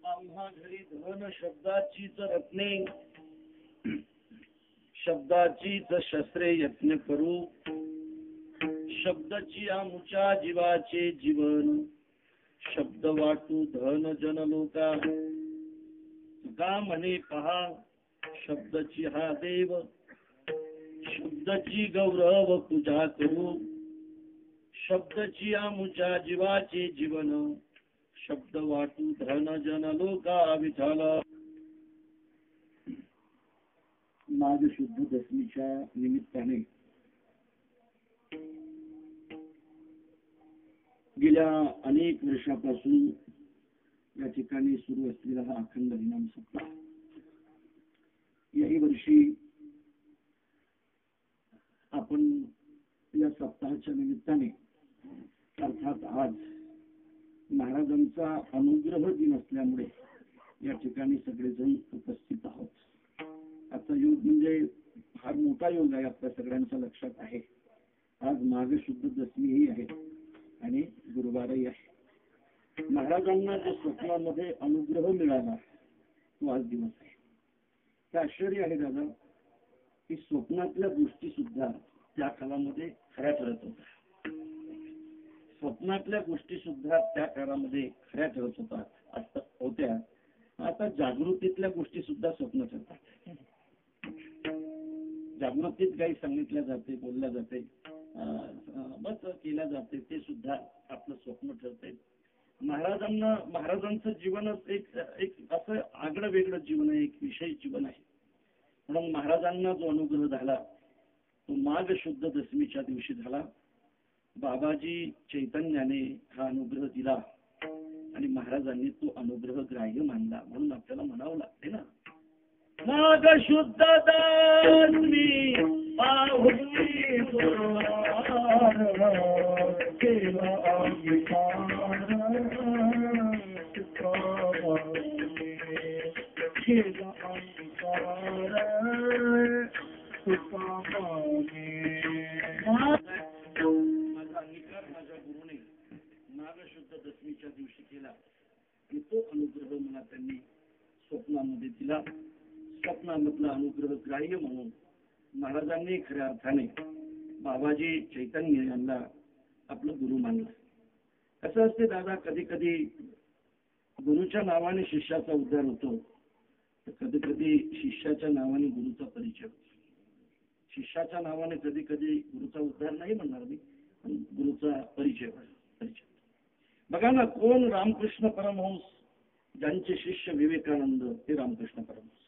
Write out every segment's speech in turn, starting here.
आम्हा घरी धन शब्दाचीच रत्ने, शब्दाचीच शस्त्रे यत्न करू, शब्दाची आमुच्या जीवाचे जीवन, शब्द वाटू धन जन लोका, का म्हणे पहा शब्दाची हा देव, शब्दाची गौरव पूजा करू, शब्दाची आमुच्या जीवाचे जीवन, शब्द वाटू धन जन लोका विठाला. माघ शुद्ध दशमीच्या निमित्ताने गेल्या अनेक वर्षापासून या ठिकाणी सुरू असलेला हा अखंड हरिनाम सप्ताह, याही वर्षी आपण या सप्ताहाच्या निमित्ताने अर्थात आज महाराजांचा अनुग्रह दिन असल्यामुळे या ठिकाणी सगळेजण उपस्थित आहोत. आता योग म्हणजे फार मोठा योग आहे, आपल्या सगळ्यांच्या लक्षात आहे. आज माघ शुद्ध दशमीही आहे आणि गुरुवारही आहे. महाराजांना जो स्वप्नामध्ये अनुग्रह मिळाला तो आज दिवस आहे. हे आश्चर्य आहे दादा की स्वप्नातल्या गोष्टी सुद्धा त्या काळामध्ये खऱ्या ठरत होत्या. स्वप्नातल्या गोष्टी सुद्धा त्या काळामध्ये खऱ्या ठरत होत्या. आता जागृतीतल्या गोष्टी सुद्धा स्वप्न ठरतात. जागृतीत काही सांगितल्या जाते, बोलल्या जाते, बस केल्या जाते, ते सुद्धा आपलं स्वप्न ठरते. महाराजांचं जीवनच एक असं आगळं वेगळं जीवन आहे, एक विशेष जीवन आहे. म्हणून महाराजांना जो अनुग्रह झाला तो माघ शुद्ध दशमीच्या दिवशी झाला. बाबाजी चैतन्याने हा अनुग्रह दिला आणि महाराजांनी तो अनुग्रह ग्राह्य मानला. म्हणून आपल्याला म्हणावं लागते ना, माघ शुद्ध दशमी पाहुणी गुरुवार, केला अंगीकार, केला अंगीकार, माझा अंगीकार माझ्या गुरुने माघ शुद्ध दशमीच्या दिवशी केला आणि तो अनुग्रह मला त्यांनी स्वप्नामध्ये दिला. स्वप्नामधला अनुग्रह ग्राह्य म्हणून महाराजांनी खऱ्या अर्थाने बाबाजी चैतन्य यांना आपलं गुरु मानलं. कसं असते दादा, कधी कधी गुरुच्या नावाने शिष्याचा उद्धार होतो, तर कधी कधी शिष्याच्या नावाने गुरुचा परिचय होतो. शिष्याच्या नावाने कधी कधी गुरुचा उद्धार नाही म्हणणार मी, पण गुरुचा परिचय. बघा ना, कोण रामकृष्ण परमहंस ज्यांचे शिष्य विवेकानंद ते रामकृष्ण परमहंस,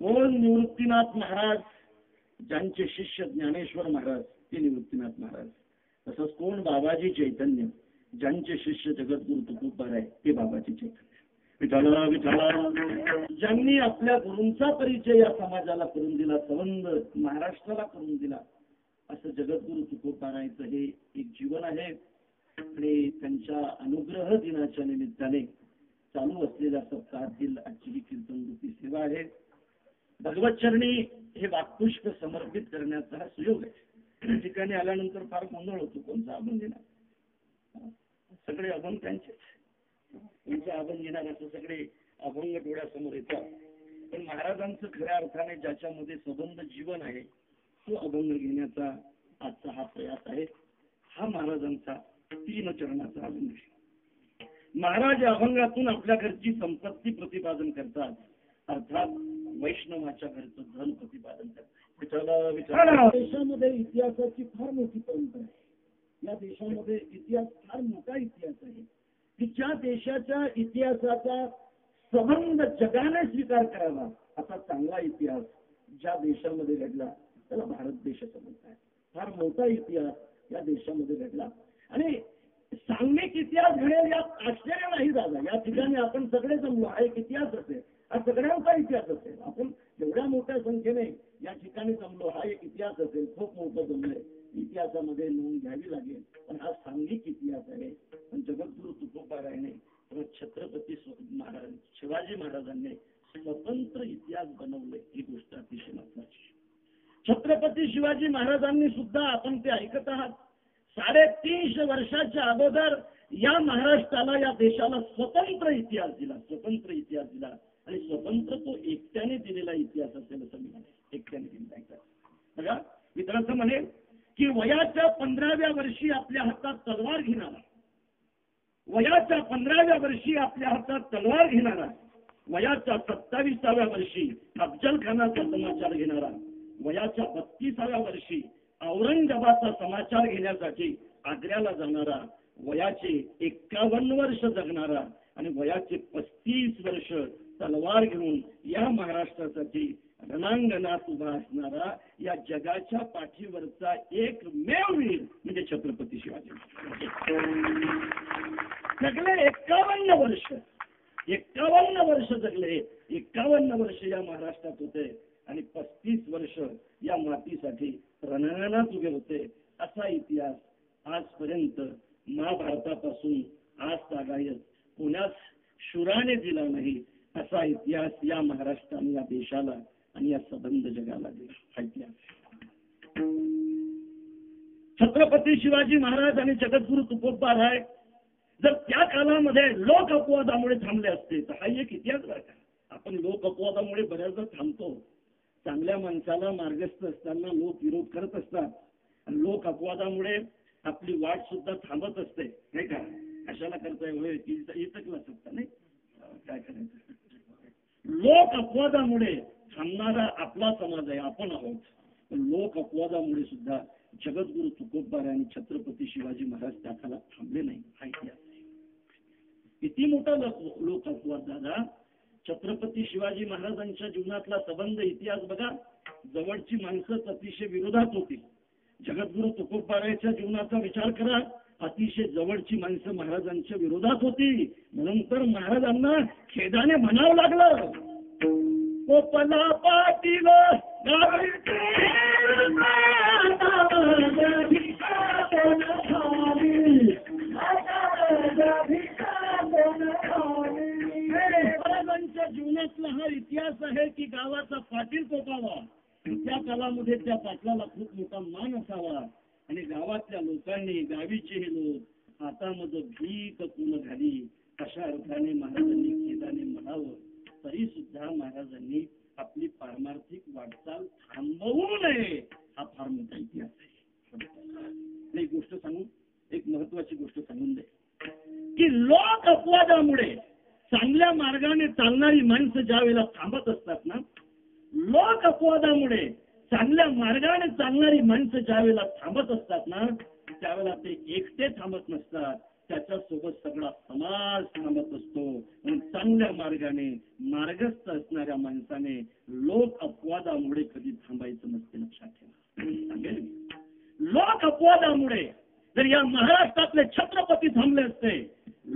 कोण निवृत्तीनाथ महाराज ज्यांचे शिष्य ज्ञानेश्वर महाराज ते निवृत्तीनाथ महाराज, तसंच कोण बाबाजी चैतन्य ज्यांचे शिष्य जगद्गुरु तुकोबाराय ते बाबाजी चैतन्य. विठाला विठाला ज्यांनी आपल्या गुरूंचा परिचय या समाजाला करून दिला, संबंध महाराष्ट्राला करून दिला, असं जगद्गुरु तुकोबारायचं हे एक जीवन आहे. आणि त्यांच्या अनुग्रह दिनाच्या निमित्ताने चालू असलेल्या सप्ताहातील आजची ही कीर्तनरूपी सेवा आहे. भगवत चरणी हे वाक्पुष्प समर्पित करण्याचा हा सुयोग आहे. या ठिकाणी आल्यानंतर फार गोंधळ होतो, कोणता अभंग घेणार, सगळे अभंग त्यांचेच, कोणता अभंग घेणार असं सगळे अभंग डोळ्यासमोर येतात. पण महाराजांचं खऱ्या अर्थाने ज्याच्यामध्ये संबंध जीवन आहे तो अभंग घेण्याचा आजचा हा प्रयास आहे. हा महाराजांचा 3 चरणाचा अभंग. महाराज अभंगातून आपल्या घरची संपत्ती प्रतिपादन करतात, अर्थात वैष्णवाच्या घरचं धन प्रतिपादन करतात. देशामध्ये इतिहासाची फार मोठी परंपरा आहे. या देशामध्ये इतिहास फार मोठा इतिहास आहे की ज्या देशाच्या इतिहासाचा संबंध जगाने स्वीकार करावा असा चांगला इतिहास ज्या देशामध्ये घडला त्याला भारत देश समजत आहे. फार मोठा इतिहास या देशामध्ये घडला आणि सांघिक इतिहास घडेल यात आश्चर्य नाही दादा. या ठिकाणी आपण सगळे जमलो, हा एक इतिहास असेल, हा सगळ्यांचा इतिहास असेल. आपण एवढ्या मोठ्या संख्येने या ठिकाणी जमलो, हा एक इतिहास असेल, खूप मोठं जमलंय, इतिहासामध्ये नोंद घ्यावी लागेल. पण हा सांघिक इतिहास आहे. पण जगद्गुरु तुकोबारायने छत्रपती महाराज शिवाजी महाराजांनी स्वतंत्र इतिहास बनवले, ही गोष्ट अतिशय महत्वाची. छत्रपती शिवाजी महाराजांनी सुद्धा, आपण ते ऐकत आहात, 350 वर्षाच्या अगोदर या महाराष्ट्राला, या देशाला स्वतंत्र इतिहास दिला, स्वतंत्र इतिहास दिला. आणि स्वतंत्र तो एकट्याने दिलेला इतिहास असेल असं मी म्हणेन, एकट्याने दिलेला इतिहास. बघा मित्रांचं म्हणेल की वयाच्या 15व्या वर्षी आपल्या हातात तलवार घेणारा, वयाच्या 15व्या वर्षी आपल्या हातात तलवार घेणारा, वयाच्या 27व्या वर्षी अफजल खानाचा समाचार घेणारा, वयाच्या 32व्या वर्षी औरंगाबादचा समाचार घेण्यासाठी आग्र्याला जाणारा, वयाचे 51 वर्ष जगणारा आणि वयाचे 35 वर्ष तलवार घेऊन या महाराष्ट्रासाठी रणांगणात उभा असणारा या जगाच्या पाठीवरचा एकमेव वीर म्हणजे छत्रपती शिवाजी. जगले 51 वर्ष, 51 वर्ष जगले, 51 वर्ष या महाराष्ट्रात होते आणि 35 वर्ष या मातीसाठी रणांगणात उभे होते. असा इतिहास आजपर्यंत महाभारतापासून आज तागायत कोणाच शूराने दिला नाही. असा इतिहास या महाराष्ट्राने या देशाला आणि या सबंध जगाला दिला हा इतिहास. छत्रपती शिवाजी महाराज आणि जगद्गुरु तुकोबा राय जर त्या काळामध्ये लोक अपवादामुळे थांबले असते तर हा एक इतिहास बरं का. आपण लोक अपवादामुळे बऱ्याचदा थांबतो. चांगल्या माणसाला मार्गस्थ असताना लोक विरोध करत असतात आणि लोक अपवादामुळे आपली वाट सुद्धा थांबत असते नाही का. कशाला करताय होय इतकला सकता नाही काय करायचं. लोक अपवादामुळे थांबणारा आपला समाज आहे, आपण आहोत. पण लोक अपवादामुळे सुद्धा जगद्गुरु तुकोबा आणि छत्रपती शिवाजी महाराज त्या काळात थांबले नाही हा इतिहास आहे. किती मोठा लोक अपवाद दादा. छत्रपती शिवाजी महाराजांच्या जीवनातला संबंध इतिहास बघा. जवळची माणसं अतिशय विरोधात होती. जगद्गुरु तुकोबारायच्या जीवनाचा विचार करा. अतिशय जवळची माणसं महाराजांच्या विरोधात होती. म्हणून तर महाराजांना खेदाने म्हणावं लागलं गोपाला पाटील महाराजांच्या जीवनातला हा इतिहास आहे की गावाचा पाटील पोटावा. त्या काळामध्ये त्या पाटलाला खूप मोठा मान असावा आणि गावातल्या लोकांनी, गावीचे हे लोक हातामध्ये भीक कुण घाली अशा अर्थाने महाराजांनी खेदाने म्हणावं. तरी सुद्धा महाराजांनी आपली पारमार्थिक वाटचाल थांबवू नये हा फार मोठा इतिहास आहे. एक गोष्ट सांगू, एक महत्वाची गोष्ट सांगून दे की लोक अपवादामुळे चांगल्या मार्गाने चालणारी माणसं ज्या वेळेला थांबत असतात ना, लोक अपवादामुळे चांगल्या मार्गाने चालणारी माणसं ज्या वेळेला थांबत असतात ना त्यावेळेला ते एकटे थांबत नसतात, त्याच्यासोबत सगळा समाज थांबत असतो. म्हणून चांगल्या मार्गाने मार्गस्थ असणाऱ्या माणसाने लोक अपवादामुळे कधी थांबायचं नसते, लक्षात ठेवा. सांगेल लोक अपवादामुळे जर या महाराष्ट्रातले छत्रपती थांबले असते,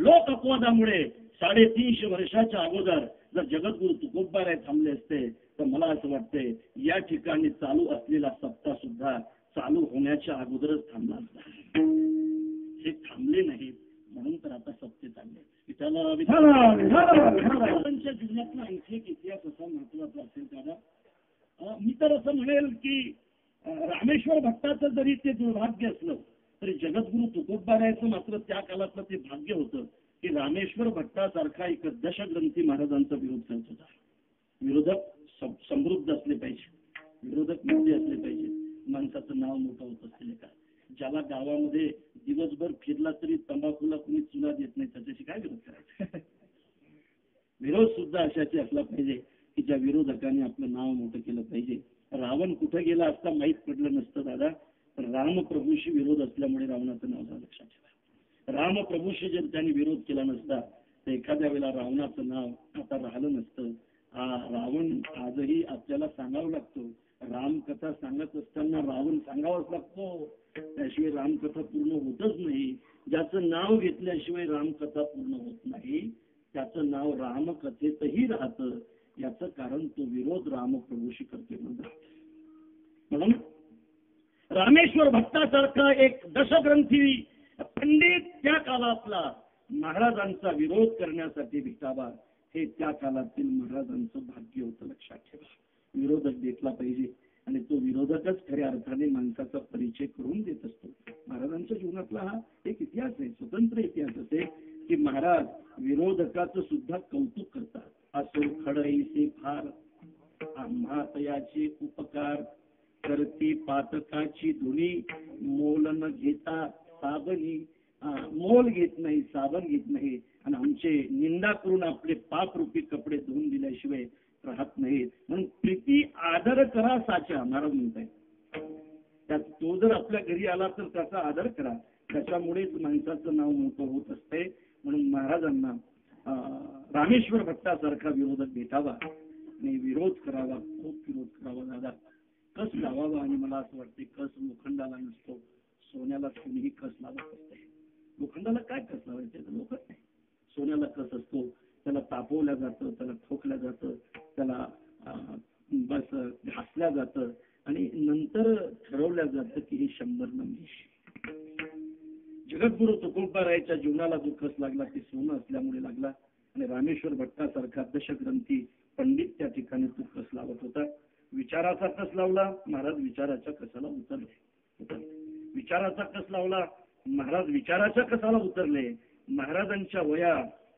लोक अपवादामुळे 350 वर्षाच्या अगोदर जर जगद्गुरु तुकोबाराय थांबले असते तर मला असं वाटतंय या ठिकाणी चालू असलेला सप्ताह सुद्धा चालू होण्याच्या अगोदरच थांबला असता. हे थांबले नाहीत म्हणून तर आता सत्य चालले. महाराजांच्या जीवनातला आणखी एक इतिहास असा महत्वाचा असेल दादा. मी तर असं म्हणेल की रामेश्वर भट्टाचं जरी ते दुर्भाग्य असलं तरी जगद्गुरु तुकोबारायचं मात्र त्या काळातलं ते भाग्य होतं की रामेश्वर भट्टासारखा एक दशग्रंथी महाराजांचा विरोध करत होता. विरोधक समृद्ध असले पाहिजे, विरोधक मोठे असले पाहिजे, माणसाचं नाव मोठं होत असले का. ज्याला गावामध्ये दिवसभर फिरला तरी तंबाखूला कुणी चुना देत नाही त्याच्याशी काय विरोध करायचा. विरोध सुद्धा अशाचे असला पाहिजे की ज्या विरोधकांनी आपलं नाव मोठं केलं पाहिजे. रावण कुठं गेला असता माहीत पडलं नसतं दादा, पण रामप्रभूशी विरोध असल्यामुळे रावणाचं नाव झालं, लक्षात ठेवा. रामप्रभूशी जर त्यांनी विरोध केला नसता तर एखाद्या वेळेला रावणाचं नाव आता राहिलं नसतं. रावण आजही आपल्याला सांगावं लागतो. रामकथा सांगत असताना रावण सांगावाच लागतो, त्याशिवाय रामकथा पूर्ण होतच नाही. ज्याचं नाव घेतल्याशिवाय रामकथा पूर्ण होत नाही त्याचं नाव रामकथेतही राहतं. याचं कारण तो विरोध रामप्रभूशी करते म्हणून रामेश्वर भट्टासारखा एक दशग्रंथी पंडित त्या काळातला महाराजांचा विरोध करण्यासाठी विटावा हे त्या काळातील महाराजांचं भाग्य होतं, लक्षात ठेवा. विरोधक भेटला पाहिजे आणि तो विरोधकच खऱ्या अर्थाने माणसाचा परिचय करून देत असतो. महाराजांच्या जीवनातला हा एक इतिहास आहे, स्वतंत्र इतिहास असे की महाराज विरोधकाचं सुद्धा कौतुक करतात. असो खडईसे फार आम्हा तयाचे उपकार करती पातकाची धुनी मोल न घेता साबणी. मोल घेत नाही, साबण घेत नाही आणि आमचे निंदा करून आपले पाप रूपी कपडे धुवून दिल्याशिवाय राहत नाहीत. म्हणून प्रीती आदर करा साचा महाराज म्हणताय. तो जर आपल्या घरी आला तर त्याचा आदर करा, त्याच्यामुळेच माणसाचं नाव मोठं होत असते. म्हणून महाराजांना रामेश्वर भट्टासारखा विरोधक भेटावा आणि विरोध करावा, खूप विरोध करावा. दादा कस लावावा, आणि मला असं वाटते कस लोखंडाला नसतो, सोन्याला कोणीही कस लावत असते. लोखंडाला काय कस लावायचे, लोखंड नाही. सोन्याला कस असतो, त्याला तापवल्या जातं, त्याला ठोकल्या जातं, त्याला बस घासल्या जातं आणि नंतर ठरवल्या जातं की हे 100 नंबर. जगद्गुरु तुकोबारायच्या जीवनाला जो कस लागला ते सोनं असल्यामुळे लागला. आणि रामेश्वर भट्टासारखा दशग्रंथी पंडित त्या ठिकाणी तो कस लावत होता. विचाराचा कस लावला, महाराज विचाराच्या कसाला उतरले. विचाराचा कस लावला, महाराज विचाराच्या कसाला उतरले. महाराजांच्या वया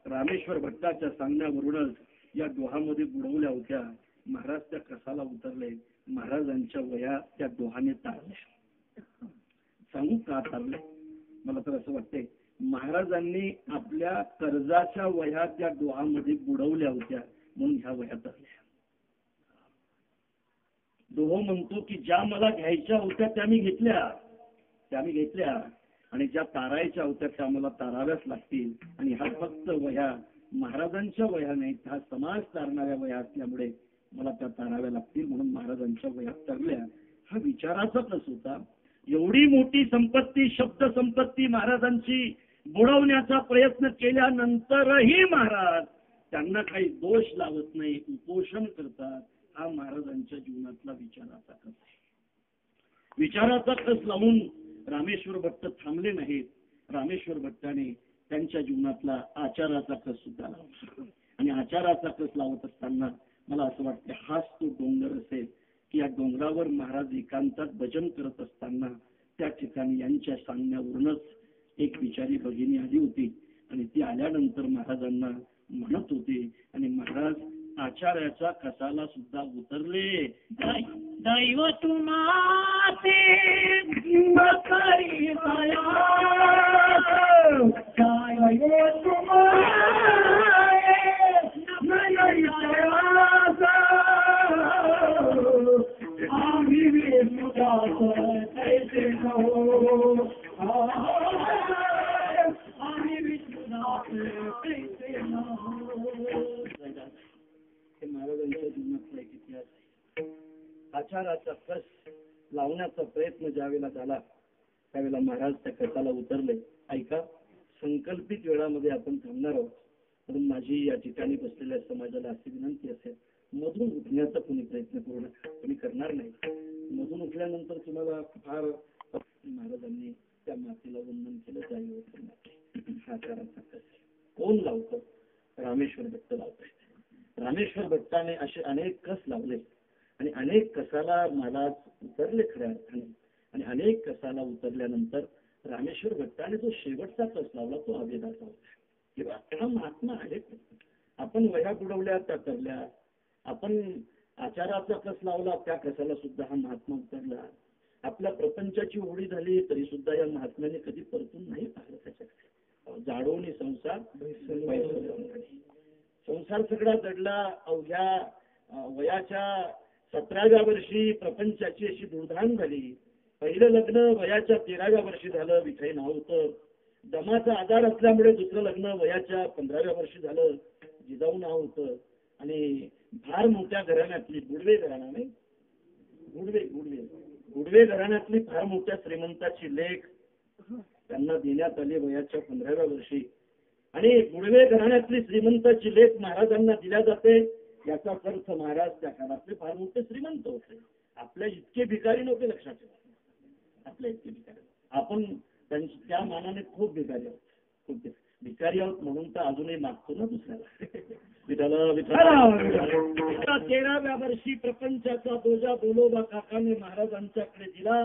रामेश्वर भट्टाच्या सांगण्यावरूनच या डोहामध्ये बुडवल्या होत्या. महाराज त्या कसाला उतरले. महाराजांच्या वया त्या डोहाने तारल्या. सांगू का तारले, मला तर असं वाटतंय महाराजांनी आपल्या कर्जाच्या वया त्या डोहामध्ये बुडवल्या होत्या म्हणून ह्या वया तारल्या. डोह म्हणतो की ज्या मला घ्यायच्या होत्या त्या मी घेतल्या आणि ज्या तारायच्या होत्या त्या मला ताराव्याच लागतील. आणि ह्या फक्त वया महाराजांच्या वया नाहीत, हा समाज तारणाऱ्या वया असल्यामुळे मला त्या ताराव्या लागतील म्हणून महाराजांच्या वया तरल्या. हा विचाराचा कस होता. एवढी मोठी संपत्ती, शब्द संपत्ती महाराजांची बुडवण्याचा प्रयत्न केल्यानंतरही महाराज त्यांना काही दोष लावत नाही, उपोषण करतात. हा महाराजांच्या जीवनातला विचाराचा कस आहे. विचाराचा कस लावून रामेश्वर भट्ट थांबले नाहीत. रामेश्वर भट्टाने त्यांच्या जीवनातला आचाराचा कस सुद्धा लावला. आणि आचाराचा कस लावत असताना मला असं वाटतं हाच तो डोंगर असेल की या डोंगरावर महाराज एकांतात भजन करत असताना त्या ठिकाणी यांच्या सांगण्यावरूनच एक बिचारी भगिनी आली होती आणि ती आल्यानंतर महाराजांना म्हणत होते आणि महाराज आचार्याच्या कसाला सुद्धा उतरले. दैव तुम्हाते करी आम्ही महाराजांच्या जीवनातला एक इतिहास आहे. आचाराचा कस लावण्याचा प्रयत्न ज्यावेळेला झाला त्यावेळेला महाराज त्या कसाला उतरले. ऐका, संकल्पित वेळामध्ये आपण थांबणार आहोत, म्हणून माझी या ठिकाणी बसलेल्या समाजाला अशी विनंती असेल, मधून उठण्याचा कोणी प्रयत्न करू नका, कोणी करणार नाही. मधून उठल्यानंतर तुम्हाला फार महाराजांनी त्या मातीला वंदन केलं जाईल. आचाराचा कस कोण लावतं? रामेश्वर भट्ट लावतोय. रामेश्वर भट्टाने असे अनेक कस लावले आणि अनेक कसाला महाराज उतरले खऱ्या अर्थाने. आणि अनेक कसाला उतरल्यानंतर रामेश्वर भट्टाने जो शेवटचा कस लावला तो अभेदाचा होता. किंवा हा महात्मा आहे. आपण वह्या बुडवल्या त्या करल्या, आपण आचाराचा कस लावला त्या कसाला सुद्धा हा महात्मा उतरला. आपल्या प्रपंचाची होळी झाली तरी सुद्धा या महात्म्याने कधी परतून नाही पाहिलं त्याच्याकडे. जाडवणी संसार संसार सगळा जडला. अवघ्या वयाच्या 17व्या वर्षी प्रपंचाची अशी दुर्धान झाली. पहिलं लग्न वयाच्या 13व्या वर्षी झालं, विठाई नाव होतं. दमाचा आजार असल्यामुळे दुसरं लग्न वयाच्या 15व्या वर्षी झालं, जिजाऊ नाव होतं. आणि फार मोठ्या घराण्यातली गुडवे घराणा नाही, गुडवे घराण्यातली फार मोठ्या श्रीमंताची लेख त्यांना देण्यात आली वयाच्या 15व्या वर्षी. आणि गुडवे घराण्यातली श्रीमंताची लेख महाराजांना दिल्या जाते. याचा अर्थ महाराज त्या काळातले फार मोठे श्रीमंत होते. आपल्या इतके भिकारी नव्हते, लक्षात ठेवा. आपल्या इतके भिकारी आपण त्या मानाने खूप भिकारी आहोत. खूप भिकारी आहोत म्हणून तर अजूनही मागतो ना दुसऱ्याला. विठाला विठाला 13व्या वर्षी प्रपंचाचा बोजा बोलोबा काकाने महाराजांच्याकडे दिला.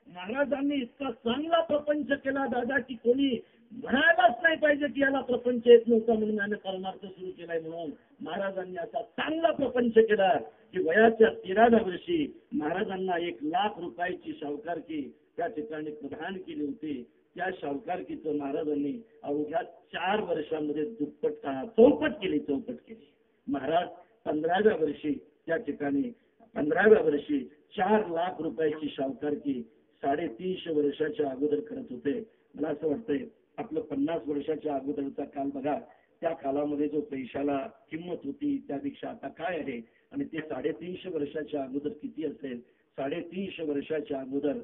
महाराजांनी इतका चांगला प्रपंच केला दादा की कोणी म्हणायलाच नाही पाहिजे की याला प्रपंच येत नव्हता म्हणून याने परमार्थ सुरू केलाय. म्हणून महाराजांनी असा चांगला प्रपंच केला की वयाच्या 13व्या वर्षी महाराजांना 1,00,000 रुपयाची शाहूकारकी त्या ठिकाणी प्रदान केली होती. त्या शाहूकारकीचं महाराजांनी अवघ्या 4 वर्षांमध्ये चौपट केली. महाराज 15व्या वर्षी त्या ठिकाणी 15व्या वर्षी 4,00,000 रुपयाची शाहूकारकी 350 वर्षाच्या अगोदर करत होते. मला असं वाटतंय आपलं 50 वर्षाच्या अगोदरचा काल बघा, त्या कालामध्ये जो पैशाला किंमत होती त्यापेक्षा आता काय आहे आणि ते 350 वर्षाच्या अगोदर किती असेल. 350 वर्षाच्या अगोदर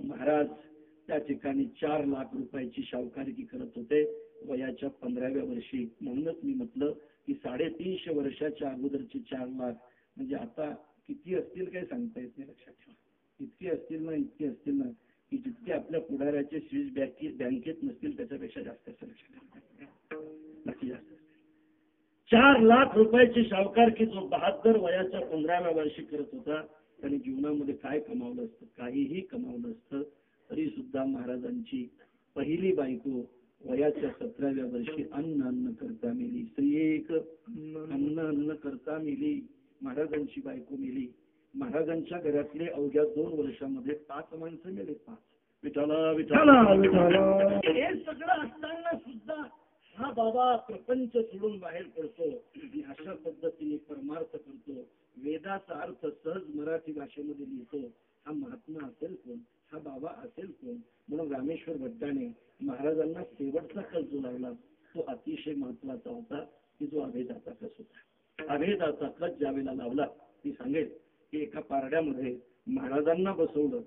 महाराज त्या ठिकाणी 4,00,000 रुपयाची शाहूकारकी करत होते वयाच्या 15व्या वर्षी. म्हणूनच मी म्हटलं की 350 वर्षाच्या अगोदरचे 4,00,000 म्हणजे आता किती असतील काही सांगता येत नाही. लक्षात ठेवा, इतके असतील ना की जितके आपल्या पुढाऱ्याचे स्विस बँकेत नसतील त्याच्यापेक्षा जास्त असेल. नक्की जास्त. 4,00,000 रुपयाची शाहूकारकी जो 72 वयाच्या 15व्या वर्षी करत होता त्याने जीवनामध्ये काय कमावलं असतं, काहीही कमावलं असतं तरी सुद्धा महाराजांची पहिली बायको वयाच्या 17व्या वर्षी अन्न करता मेली. स्त्री एक अन्न करता मेली. महाराजांची बायको मेली. महाराजांच्या घरातले अवघ्या 2 वर्षामध्ये 5 माणसं मेले. 5. विठाला विठाला. हे सगळं असताना सुद्धा हा बाबा प्रपंच सोडून बाहेर पडतो आणि अशा पद्धतीने परमार्थ करतो. वेदाचा अर्थ सहज मराठी भाषेमध्ये लिहितो. हा महात्मा असेल कोण, हा बाबा असेल कोण. म्हणून रामेश्वर भट्टाने महाराजांना शेवटचा कस जो लावला तो अतिशय महत्वाचा होता की जो अभेदाचा कस होता. अभेदाचा कस ज्यावेळेला लावला ती सांगेल की एका पारड्यामध्ये महाराजांना बसवलं,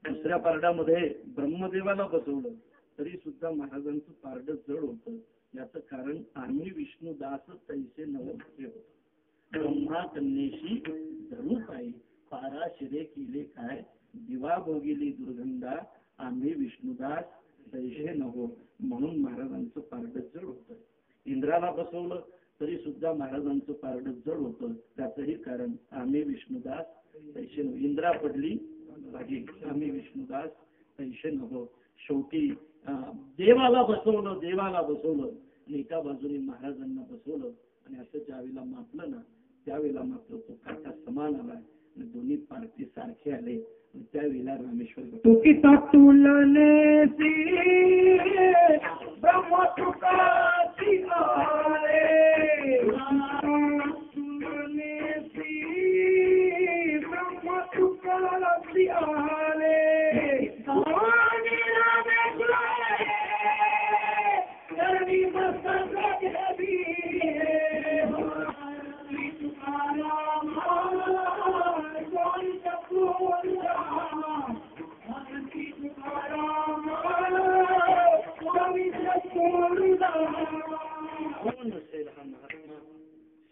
दुसऱ्या पारड्यामध्ये ब्रह्मदेवाला बसवलं तरी सुद्धा महाराजांचं पारड जड होतं. याचं कारण आम्ही विष्णुदास तैसे नवभे होत. ब्रह्मा कन्येशी धरू पायी पाराशिरे केले काय, दिवा भोगिली दुर्गंधा आम्ही विष्णुदास तैसे नवो. म्हणून महाराजांचं पारड जड होतं. इंद्राला बसवलं तरी सुद्धा महाराजांचं पारड जड होतं. त्याचंही कारण आम्ही विष्णुदास तैसे नवो. इंद्रा पडली भागी, आम्ही विष्णुदास तैसे नवो. शेवटी देवाला बसवलं आणि एका बाजूने महाराजांना बसवलं आणि असं ज्यावेळेला मापलं ना त्यावेळेला मात्र तो काटा समान आला आणि दोन्ही पार्टी सारखे आले. त्यावेळेला रामेश्वर तुकिता तुलने ब्रह्म तुकाची आले ब्रह्म तुकाची आले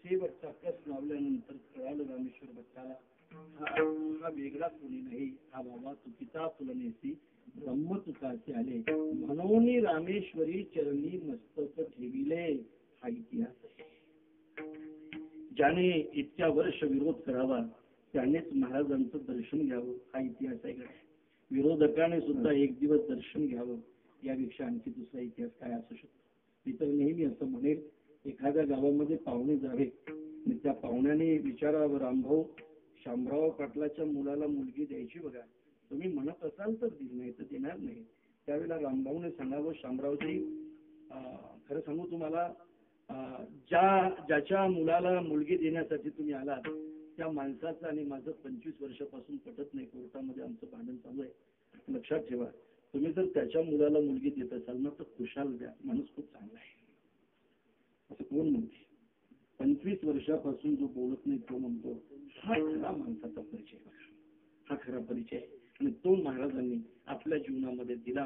शेवटचा कस लावल्यानंतर कळालं रामेश्वर भट्टाला हा वेगळा कोणी नाही, हा बाबा तुकिता तुलनेसी ब्रह्म तुकाचे आले. म्हणून रामेश्वरी चरणी मस्तक ठेविले. हा इतिहास आहे. ज्याने इतक्या वर्ष विरोध करावा त्यानेच महाराजांचं दर्शन घ्यावं. हा इतिहास आहे. विरोधकाने सुद्धा एक दिवस दर्शन घ्यावं यापेक्षा आणखी दुसरा इतिहास काय असू शकतो. मी तर नेहमी असं म्हणेल, एखाद्या गावामध्ये पाहुणे जावे आणि त्या पाहुण्याने विचारावं, रामभाऊ शामराव पाटलाच्या मुलाला मुलगी द्यायची बघा, तुम्ही म्हणत असाल तर दिली, नाही तर देणार नाही. त्यावेळेला रामभाऊने सांगावं, शामरावजी खरं सांगू तुम्हाला, ज्याच्या मुलाला मुलगी देण्यासाठी तुम्ही आलात त्या माणसाचं आणि माझं 25 वर्षापासून पटत नाही. कोर्टामध्ये आमचं भांडण चालू आहे. लक्षात ठेवा, तुम्ही जर त्याच्या मुलाला मुलगी देत असाल ना तर खुशाल द्या, माणूस खूप चांगला आहे. असं कोण म्हणते? 25 वर्षापासून जो बोलत नाही तो म्हणतो. हा खरा माणसाचा परिचय, हा खरा परिचय. आणि तो महाराजांनी आपल्या जीवनामध्ये दिला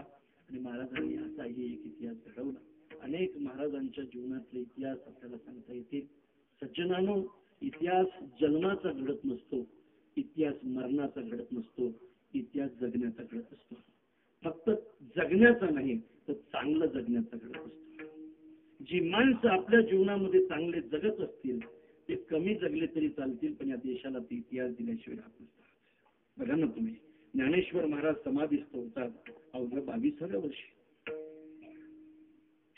आणि महाराजांनी असाही एक इतिहास घडवला. अनेक महाराजांच्या जीवनातले इतिहास आपल्याला सांगता येतील. सज्जनानो, इतिहास जन्माचा घडत नसतो, इतिहास मरणाचा घडत नसतो, इतिहास जगण्याचा घडत असतो. फक्त जगण्याचा नाही तर चांगलं जगण्याचा घडत असतो. जी माणसं आपल्या जीवनामध्ये चांगले जगत असतील ते कमी जगले तरी चालतील, पण या देशाला ते इतिहास दिल्याशिवाय राहत नसतात. बघा ना तुम्ही, ज्ञानेश्वर महाराज समाधीस्थ होतात अवघ्या 22व्या वर्षी.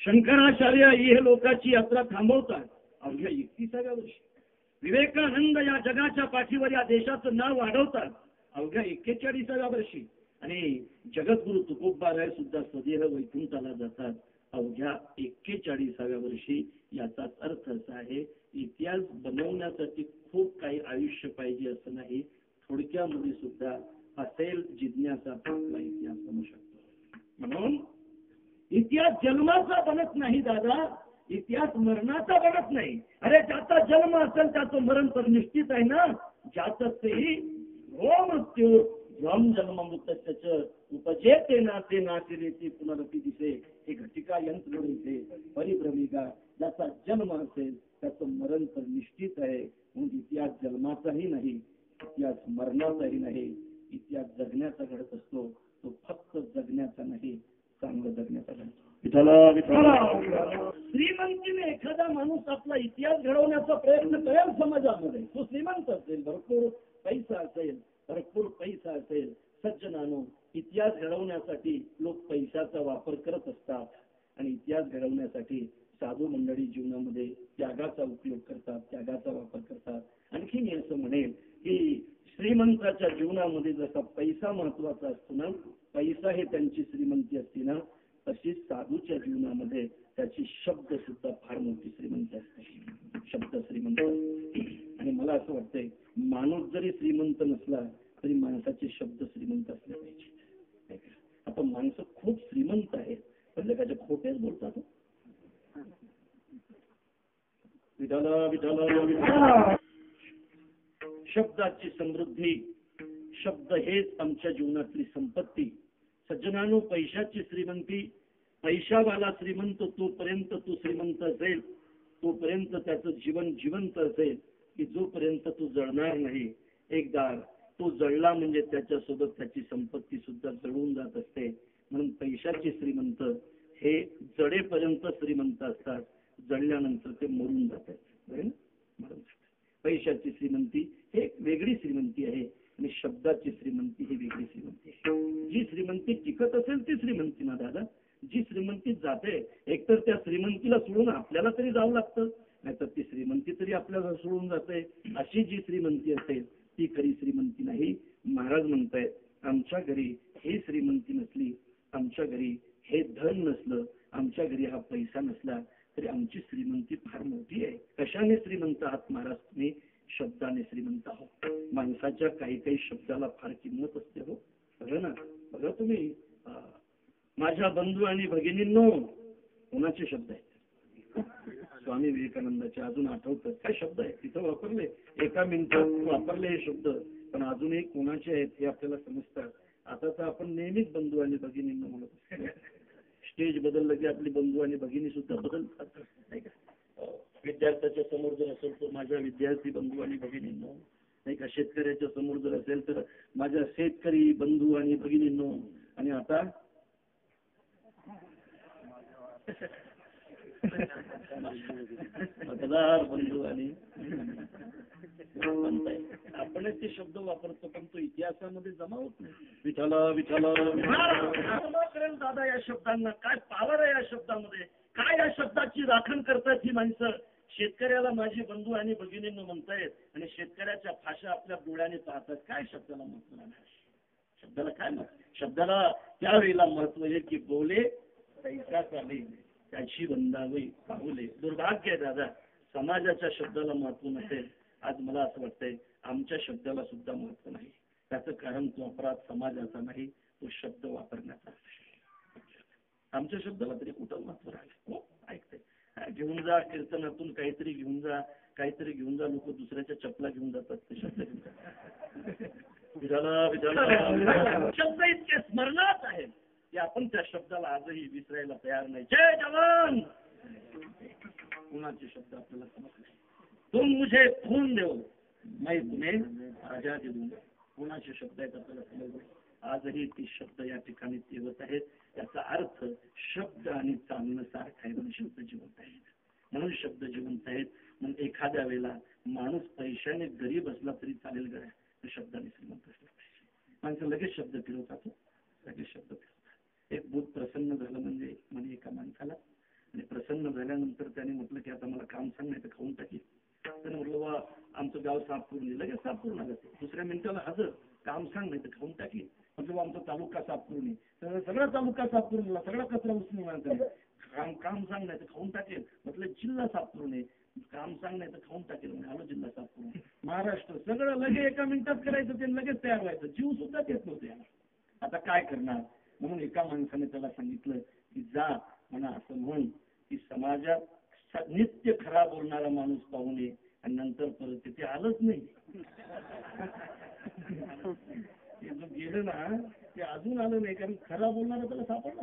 शंकराचार्य इह लोकाची यात्रा थांबवतात अवघ्या 31व्या वर्षी. विवेकानंद या जगाच्या पाठीवर या देशाचं नाव वाढवतात अवघ्या 41व्या वर्षी. आणि जगद्गुरु तुकोबा राय सुद्धा स्वदेह वैकुंठाला जातात अवघ्या 41व्या वर्षी. याचा अर्थ असा आहे, इतिहास बनवण्यासाठी खूप काही आयुष्य पाहिजे असं नाही, थोडक्यामध्ये सुद्धा असेल जिज्ञासा आपला इतिहास बनू शकतो. म्हणून इतिहास जन्माचा बनत नाही दादा, इतिहास मरणाचा बनत नाही. अरे ज्याचा जन्म असेल त्याचं मरण तर निश्चित आहे ना. ज्याचं तेही हो मृत्यू ध्वम जन्म मृत उपजेते नाते नाते पुनरपी दिसे हे घटिका यंत्र दिसे परिभ्रमिका. ज्याचा जन्म असेल त्याचं मरण तर निश्चित आहे. म्हणून इतिहास जन्माचाही नाही, इतिहास मरणाचाही नाही. इतिहास जगण्याचा घडत असतो, तो फक्त जगण्याचा नाही, चांगलं जगण्याचा घडतो. श्रीमंतीने एखादा माणूस आपला इतिहास घडवण्याचा प्रयत्न करेल समाजामध्ये, तो श्रीमंत असेल, भरपूर पैसा असेल, सज्जनानो इतिहास घडवण्यासाठी लोक पैशाचा वापर करत असतात आणि इतिहास घडवण्यासाठी साधू मंडळी जीवनामध्ये त्यागाचा उपयोग करतात, त्यागाचा वापर करतात. आणखी मी असं म्हणेल की श्रीमंताच्या जीवनामध्ये जसा पैसा महत्वाचा असतो ना, पैसा हे त्यांची श्रीमंती असते ना, तशीच साधूच्या जीवनामध्ये त्याची शब्द सुद्धा फार मोठी श्रीमंती असते. शब्द श्रीमंत. आणि मला असं वाटतंय, माणूस जरी श्रीमंत नसला तरी माणसाचे शब्द श्रीमंत असले पाहिजे. आता माणसं खूप श्रीमंत आहेत पण त्याचे खोटेच बोलतात. शब्दाची समृद्धी, शब्द हेच आमच्या जीवनातली संपत्ती. सज्जनानो, पैशाची श्रीमंती, पैशावाला श्रीमंत तोपर्यंत तो श्रीमंत असेल, तोपर्यंत त्याचं जीवन जिवंत असेल की जोपर्यंत तो जळणार नाही. एकदा तो जळला म्हणजे त्याच्यासोबत त्याची संपत्ती सुद्धा जळून जात असते. म्हणून पैशाचे श्रीमंत हे जडेपर्यंत श्रीमंत असतात, जळल्यानंतर ते मरून जातात. मरून जातात. पैशाची श्रीमंती हे एक वेगळी श्रीमंती आहे आणि शब्दाची श्रीमंती ही वेगळी श्रीमंती आहे. जी श्रीमंती टिकत असेल ती श्रीमंती ना दादा. जी श्रीमंती जाते, एकतर त्या श्रीमंतीला सोडून आपल्याला तरी जावं लागतं, नाहीतर ती श्रीमंती तरी आपल्याला सोडून जाते. अशी जी श्रीमंती असेल ती खरी श्रीमंती नाही. महाराज म्हणतायत, आमच्या घरी हे श्रीमंती नसली, आमच्या घरी हे धन नसलं, आमच्या घरी हा पैसा नसला तरी आमची श्रीमंती फार मोठी आहे. कशाने श्रीमंत आहात महाराज तुम्ही? शब्दाने श्रीमंत आहोत. माणसाच्या काही काही शब्दाला फार किंमत असते हो. बघा ना, बघा तुम्ही, माझ्या बंधू आणि भगिनींनो, कोणाचे शब्द आहेत? स्वामी विवेकानंदाचे. अजून आठवतात काय शब्द आहेत तिथं वापरले, एका मिनिटात वापरले हे शब्द, पण अजूनही कोणाचे आहेत हे आपल्याला समजतात. आता तर आपण नेहमीच बंधू आणि भगिनींना म्हणत असतो. स्टेज बदललं की आपली बंधू आणि भगिनी सुद्धा बदलतात नाही का. विद्यार्थ्याच्या समोर जर असेल तर माझ्या विद्यार्थी बंधू आणि भगिनींनो, नाही का. शेतकऱ्याच्या समोर जर असेल तर माझ्या शेतकरी बंधू आणि भगिनींनो. आणि आता मतदार बंधू आणि आपणच ते शब्द वापरतो पण तो इतिहासामध्ये जमा होत नाही. विठाला विठाला करेल दादा या शब्दांना. काय पावर आहे या शब्दामध्ये, काय या शब्दाची राखण करतात ही माणसं. शेतकऱ्याला माझी बंधू आणि भगिनींनो म्हणतायत आणि शेतकऱ्याच्या भाषा आपल्या डोळ्याने पाहतात. काय शब्दाला महत्व नाही, शब्दाला काय महत्व. शब्दाला त्यावेळेला महत्व आहे की बोले पैसा चाले त्याची बंदावई पाहुले. दुर्भाग्य आहे दादा, समाजाच्या शब्दाला महत्व नसेल. आज मला असं वाटतंय आमच्या शब्दाला सुद्धा महत्व नाही. त्याचं कारण तो अपराध समाजाचा नाही, तो शब्द वापरण्याचा. आमच्या शब्दाला तरी कुठं महत्व राहिलं? हो ऐकतंय, घेऊन जा कीर्तनातून काहीतरी घेऊन जा, काहीतरी घेऊन जा. लोक दुसऱ्याच्या चपला घेऊन जातात, ते शब्द घेऊन जातात. शब्द इतके स्मरणात आहेत की आपण त्या शब्दाला आजही विसरायला तयार नाही. जय जवान. कुणाचे शब्द आपल्याला समजले? तुम मुझे खून देव मैं तुम्हें आजादी दूंगा. कोणाचे शब्द आहेत आपल्याला समजले? आजही ती शब्द या ठिकाणी तेवत आहेत. याचा अर्थ शब्द आणि चालणं सारखं आहे म्हणून शब्द जिवंत आहेत. म्हणून शब्द जिवंत आहेत. म्हणून एखाद्या वेळेला माणूस पैशाने गरीब असला तरी चालेल गड्या, तर शब्दाने श्रीमंत असला पाहिजे. माणसं लगेच शब्द फिरवतात, लगेच शब्द फिरवतात. एक भूत प्रसन्न झालं म्हणजे एका माणसाला, आणि प्रसन्न झाल्यानंतर त्याने म्हटलं की आता मला काम सांग नाही तर खाऊन टाकी. त्याने म्हटलं बा आमचं गाव साफ करून दे. लगेच साफ करून आलं. दुसऱ्या मिनिटाला हजर, काम सांग नाही तर खाऊन टाकी. म्हटलं आमचा तालुका साफ करून ये. सगळा तालुका साफ करून दिला, सगळा कचरा उचलून काम सांग नाही तर खाऊन टाकेल. म्हटलं जिल्हा साफ करून ये. काम सांग नाही तर खाऊन टाकेल. म्हणजे आलो जिल्हा साफ करून. महाराष्ट्र सगळं लगेच एका मिनिटात करायचं, ते लगेच तयार व्हायचं. जीव सुद्धा देत नव्हते. आता काय करणार. म्हणून एका माणसाने त्याला सांगितलं की जा म्हणा असं म्हण की समाजात नित्य खरा बोलणारा माणूस पाहू नये. आणि नंतर परत तिथे आलंच नाही. ते जो गेलं ना ते अजून आलं नाही, कारण खरा बोलणारा त्याला सापडला.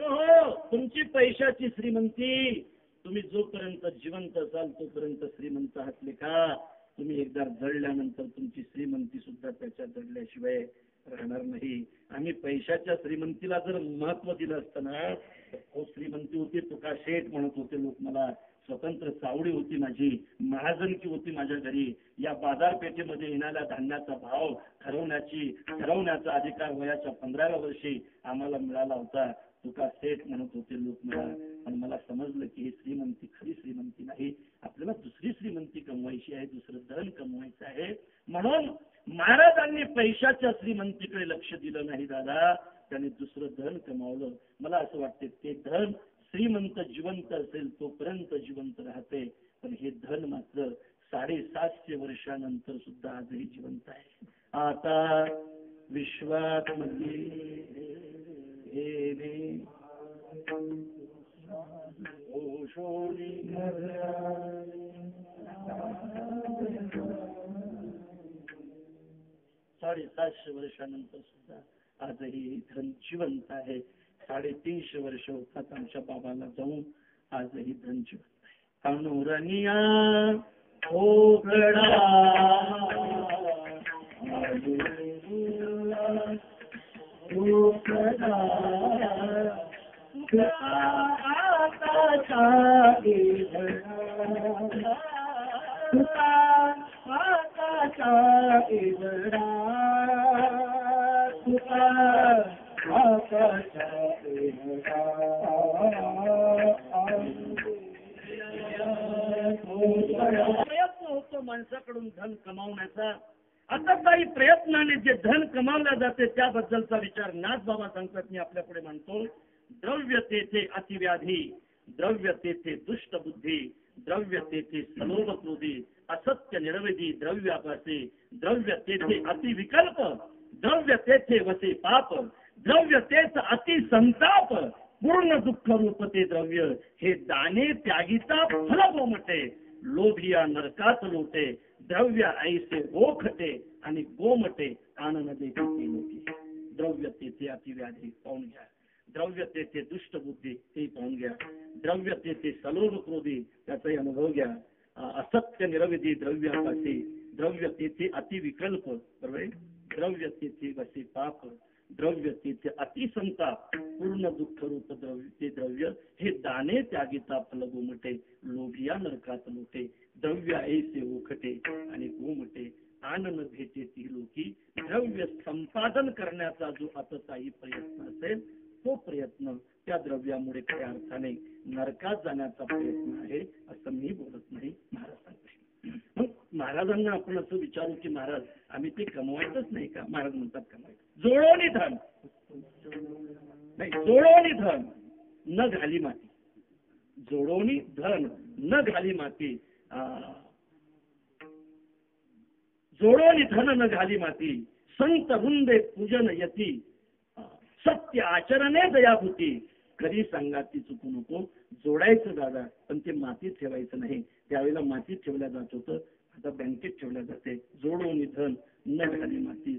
हो, तुमची पैशाची श्रीमंती, तुम्ही जोपर्यंत जिवंत असाल तोपर्यंत श्रीमंत आहात का. तुम्ही एकदा जळल्यानंतर तुमची श्रीमंती सुद्धा त्याच्या जळल्याशिवाय राहणार नाही. आम्ही पैशाच्या श्रीमंतीला जर महत्व दिलं असतं ना, तो श्रीमंती होती. तुका शेठ म्हणत होते लोक मला. स्वतंत्र चावडी होती माझी, महाजनकी होती माझ्या घरी. या बाजारपेठेमध्ये येणाऱ्या धान्याचा भाव ठरवण्याचा अधिकार वयाच्या 15व्या वर्षी आम्हाला मिळाला होता. तुका सेठ म्हणत होते लोक मला. पण मला समजलं की ही श्रीमंती खरी श्रीमंती नाही. आपल्याला दुसरी श्रीमंती कमवायची आहे, दुसरं धन कमवायचं आहे. म्हणून महाराजांनी पैशाच्या श्रीमंतीकडे लक्ष दिलं नाही दादा, त्यांनी दुसरं धन कमावलं. मला असं वाटतं ते धन श्रीमंत जिवंत असेल तोपर्यंत जिवंत राहते. पण हे धन मात्र 750 वर्षानंतर सुद्धा आजही जिवंत आहे. आता विश्वात साडेसातशे वर्षानंतर सुद्धा आजही धन जिवंत आहे. 350 वर्ष होतात आमच्या बाबाला जाऊन, आजही धन जिवंत आहे. अनुरणिया ओघडा प्रयत्न होतो माणसाकडून धन कमावण्याचा. आता काही प्रयत्नाने जे धन कमावले जाते त्याबद्दलचा विचार नाथबाबा सांगतात. मी आपल्या पुढे मांडतो. द्रव्य तेथे अतिव्याधी, द्रव्य तेथे दुष्ट बुद्धी, द्रव्य तेथे सलोभ क्रोधी, असत्य निरवधी द्रव्यापासे, द्रव्य तेथे अतिविकल्प, द्रव्य तेथे वसे पाप, द्रव्य तेच अति संताप, पूर्ण दुःख रूप ते द्रव्य, हे दाने त्यागीचा फल गोमटे, लोभिया नरकात लोटे, द्रव्य ऐसे गोखटे आणि गोमटे आनंद देते लोकी. द्रव्य तेथे अतिव्याधी पाहून घ्या, द्रव्य तेथे दुष्ट बुद्धी ते पाहून घ्या, द्रव्य तेथे सलोभ क्रोधी त्याचाही अनुभव घ्या, असत्य निरवधी द्रव्यापासे, द्रव्य तेथे अतिविकल्प, बरोबर, द्रव्य तेथे वसे पाप, द्रव्य तेथे अतिसंताप, पूर्ण दुःख रूप ते द्रव्य, हे दाने त्यागीता फल गोमटे, लोभिया नरकात लोटे, द्रव्य ऐसे ओखटे आणि गोमटे आनंद भेटे ती लोकी. द्रव्य संपादन करण्याचा जो आतताई प्रयत्न असेल तो प्रयत्न त्या द्रव्यामुळे खऱ्या अर्थाने नरकात जाण्याचा प्रयत्न आहे असं मी बोलत नाही, महाराज सांगते. मग महाराजांना आपण असं विचारू की महाराज आम्ही ते कमवायचंच नाही का. महाराज म्हणतात कमवायचं जोडोनी धन नाही, जोडोनी धन न घाली माती, जोडोनी धन न घाली माती, जोडोनी धन न घाली माती, संत वृंदे पूजन यती, सत्य आचरणे दयाभूती. खरी सांगाती चुकू नको. जोडायचं दादा पण ते मातीत ठेवायचं नाही. त्यावेळेला मातीत ठेवल्या जात होतं, आता बँकेत ठेवल्या जाते. जोडोनी धन न घाली माती,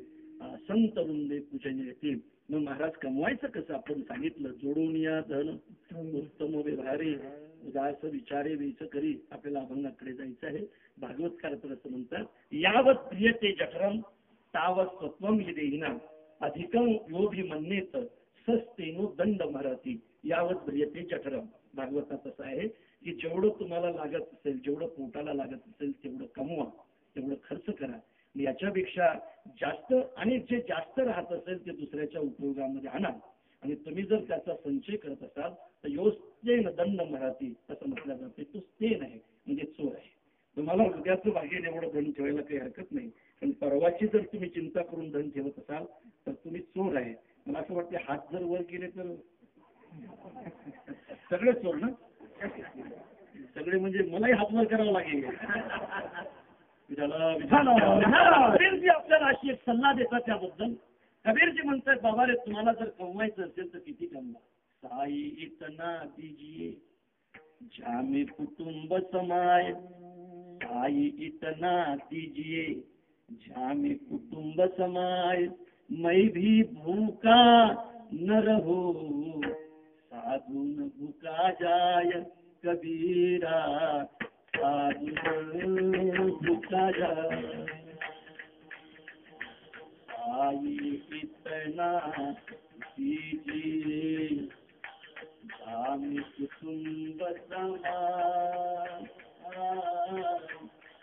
संत वृंदे पूजन यती. मग महाराज कमवायचं कसं आपण सांगितलं. जोडोनिया धन उत्तम व्यवहारे असं विचारे वेच करी. आपल्याला अभंगाकडे जायचं आहे. भागवतकार तर असं म्हणतात, यावत प्रियते जठरम तावत स्वत्वम देहिना अधिकम योभी म्हणेत सस्तेनो दंड मराठी यावत ब्रियते जठरम. भागवतात असं आहे की जेवढं तुम्हाला लागत असेल, जेवढं पोटाला लागत असेल तेवढं कमवा, तेवढं खर्च करा. याच्यापेक्षा जास्त आणि जे जास्त राहत असेल ते दुसऱ्याच्या उपयोगामध्ये आणा. आणि तुम्ही जर त्याचा संचय करत असाल तर योस्तेन दंड मराठी असं म्हटलं जाते. तो स्तेन आहे म्हणजे चोर आहे. तुम्हाला उद्याचं भागेल एवढं धन ठेवायला काही हरकत नाही, पण परवाची जर तुम्ही चिंता करून धन ठेवत असाल तर तुम्ही चोर आहे. मला असं वाटतं हात जर वर केले तर सगळे चोर ना, सगळे म्हणजे मलाही हात वर करावा लागेल. कबीरजी आपल्याला अशी एक सल्ला देतात त्याबद्दल. कबीरजी म्हणतात बाबा रे तुम्हाला जर कमवायचं असेल तर किती कमवा. साई इतना दीजिए जामे कुटुंब समाय, साई इतना दीजिए जामे कुटुंब समाय, मैं भी भूखा न रहूं साधु न भूखा जाय कबीरा साधु न भूखा जाय. साई इतना दीजिए जामे कुटुंब समाय,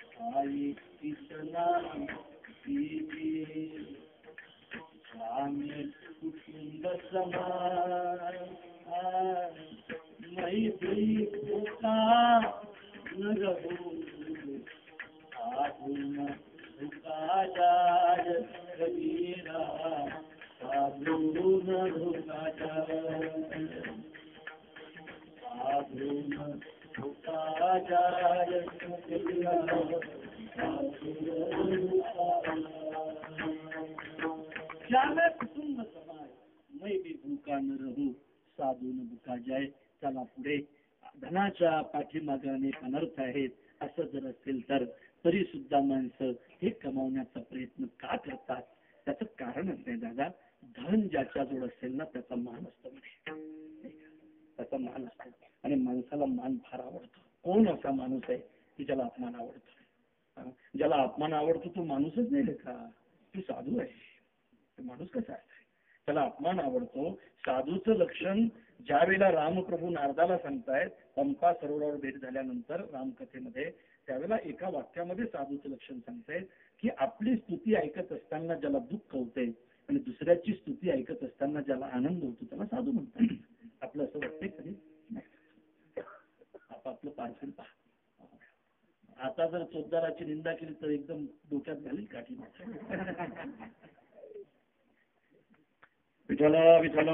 साई इतना दीजिए जामे कुटुंब समाय, मैं भी भूखा न रहूं साधु न भूखा जाय कबीरा साधु न भूखा जाय, साधु न भूखा जाय कबीरा साधु न भूखा जाय कुटुंब समाय, मैं भी भूखा न रहूं साधू न भूखा जाय. त्याला पुढे धनाच्या पाठीमागे अनेक अनर्थ आहेत असं जर असेल तर तरी सुद्धा माणसं हे कमावण्याचा प्रयत्न का करतात. त्याचं कारणच नाही दादा. धन ज्याच्याजवळ असेल ना त्याचा मान असतो म्हणे, त्याचा मान असतो. आणि माणसाला मान फार आवडतो. कोण असा माणूस आहे की ज्याला अपमान आवडतो. ज्याला अपमान आवडतो तो माणूसच नाही का, तो साधू आहे. माणूस कसा आहे त्याला अपमान आवडतो. साधूचं लक्षण ज्या वेळेला रामप्रभू नारदाला सांगतायत पंपा सरोवरावर भेट झाल्यानंतर रामकथेमध्ये, त्यावेळेला एका वाक्यामध्ये साधूचं लक्षण सांगतायत की आपली स्तुती ऐकत असताना ज्याला दुःख होते आणि दुसऱ्याची स्तुती ऐकत असताना ज्याला आनंद होतो त्याला साधू म्हणतात. आपलं असं वाटतंय कधी आपापलं पार्सल पहा. आता जर चोरदाराची निंदा केली तर एकदम डोक्यात घालील काठी. विठाला विठाला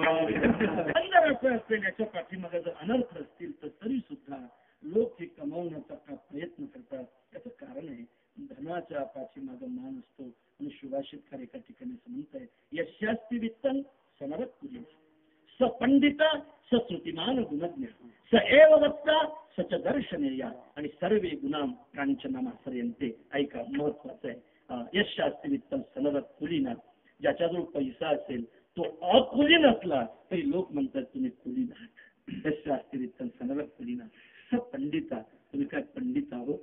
याच्या पाठीमागे जर अनर्थ असतील तर तरी सुद्धा लोक हे कमावण्याचा प्रयत्न करतात. त्याचं कारण आहे धनाच्या पाठीमागे मान असतो. आणि सुभाषितकार एका ठिकाणी म्हणत आहे यशास्ती वित्तन सनरत पुरी स पंडिता स श्रुतिमान गुणज्ञ स एव वक्ता सच दर्शनेया आणि सर्वे गुणाम कांचनामाश्रयन्ते. ऐका महत्वाचं आहे. यशास्ती वित्तन सनरत पुरीना. ज्याच्याजवळ पैसा असेल तो अकुलीन असला तरी लोक म्हणतात तुम्ही कुलीन आहात. यशास्ती सनरत कुलीना स पंडिता. तुम्ही काय पंडित आहो.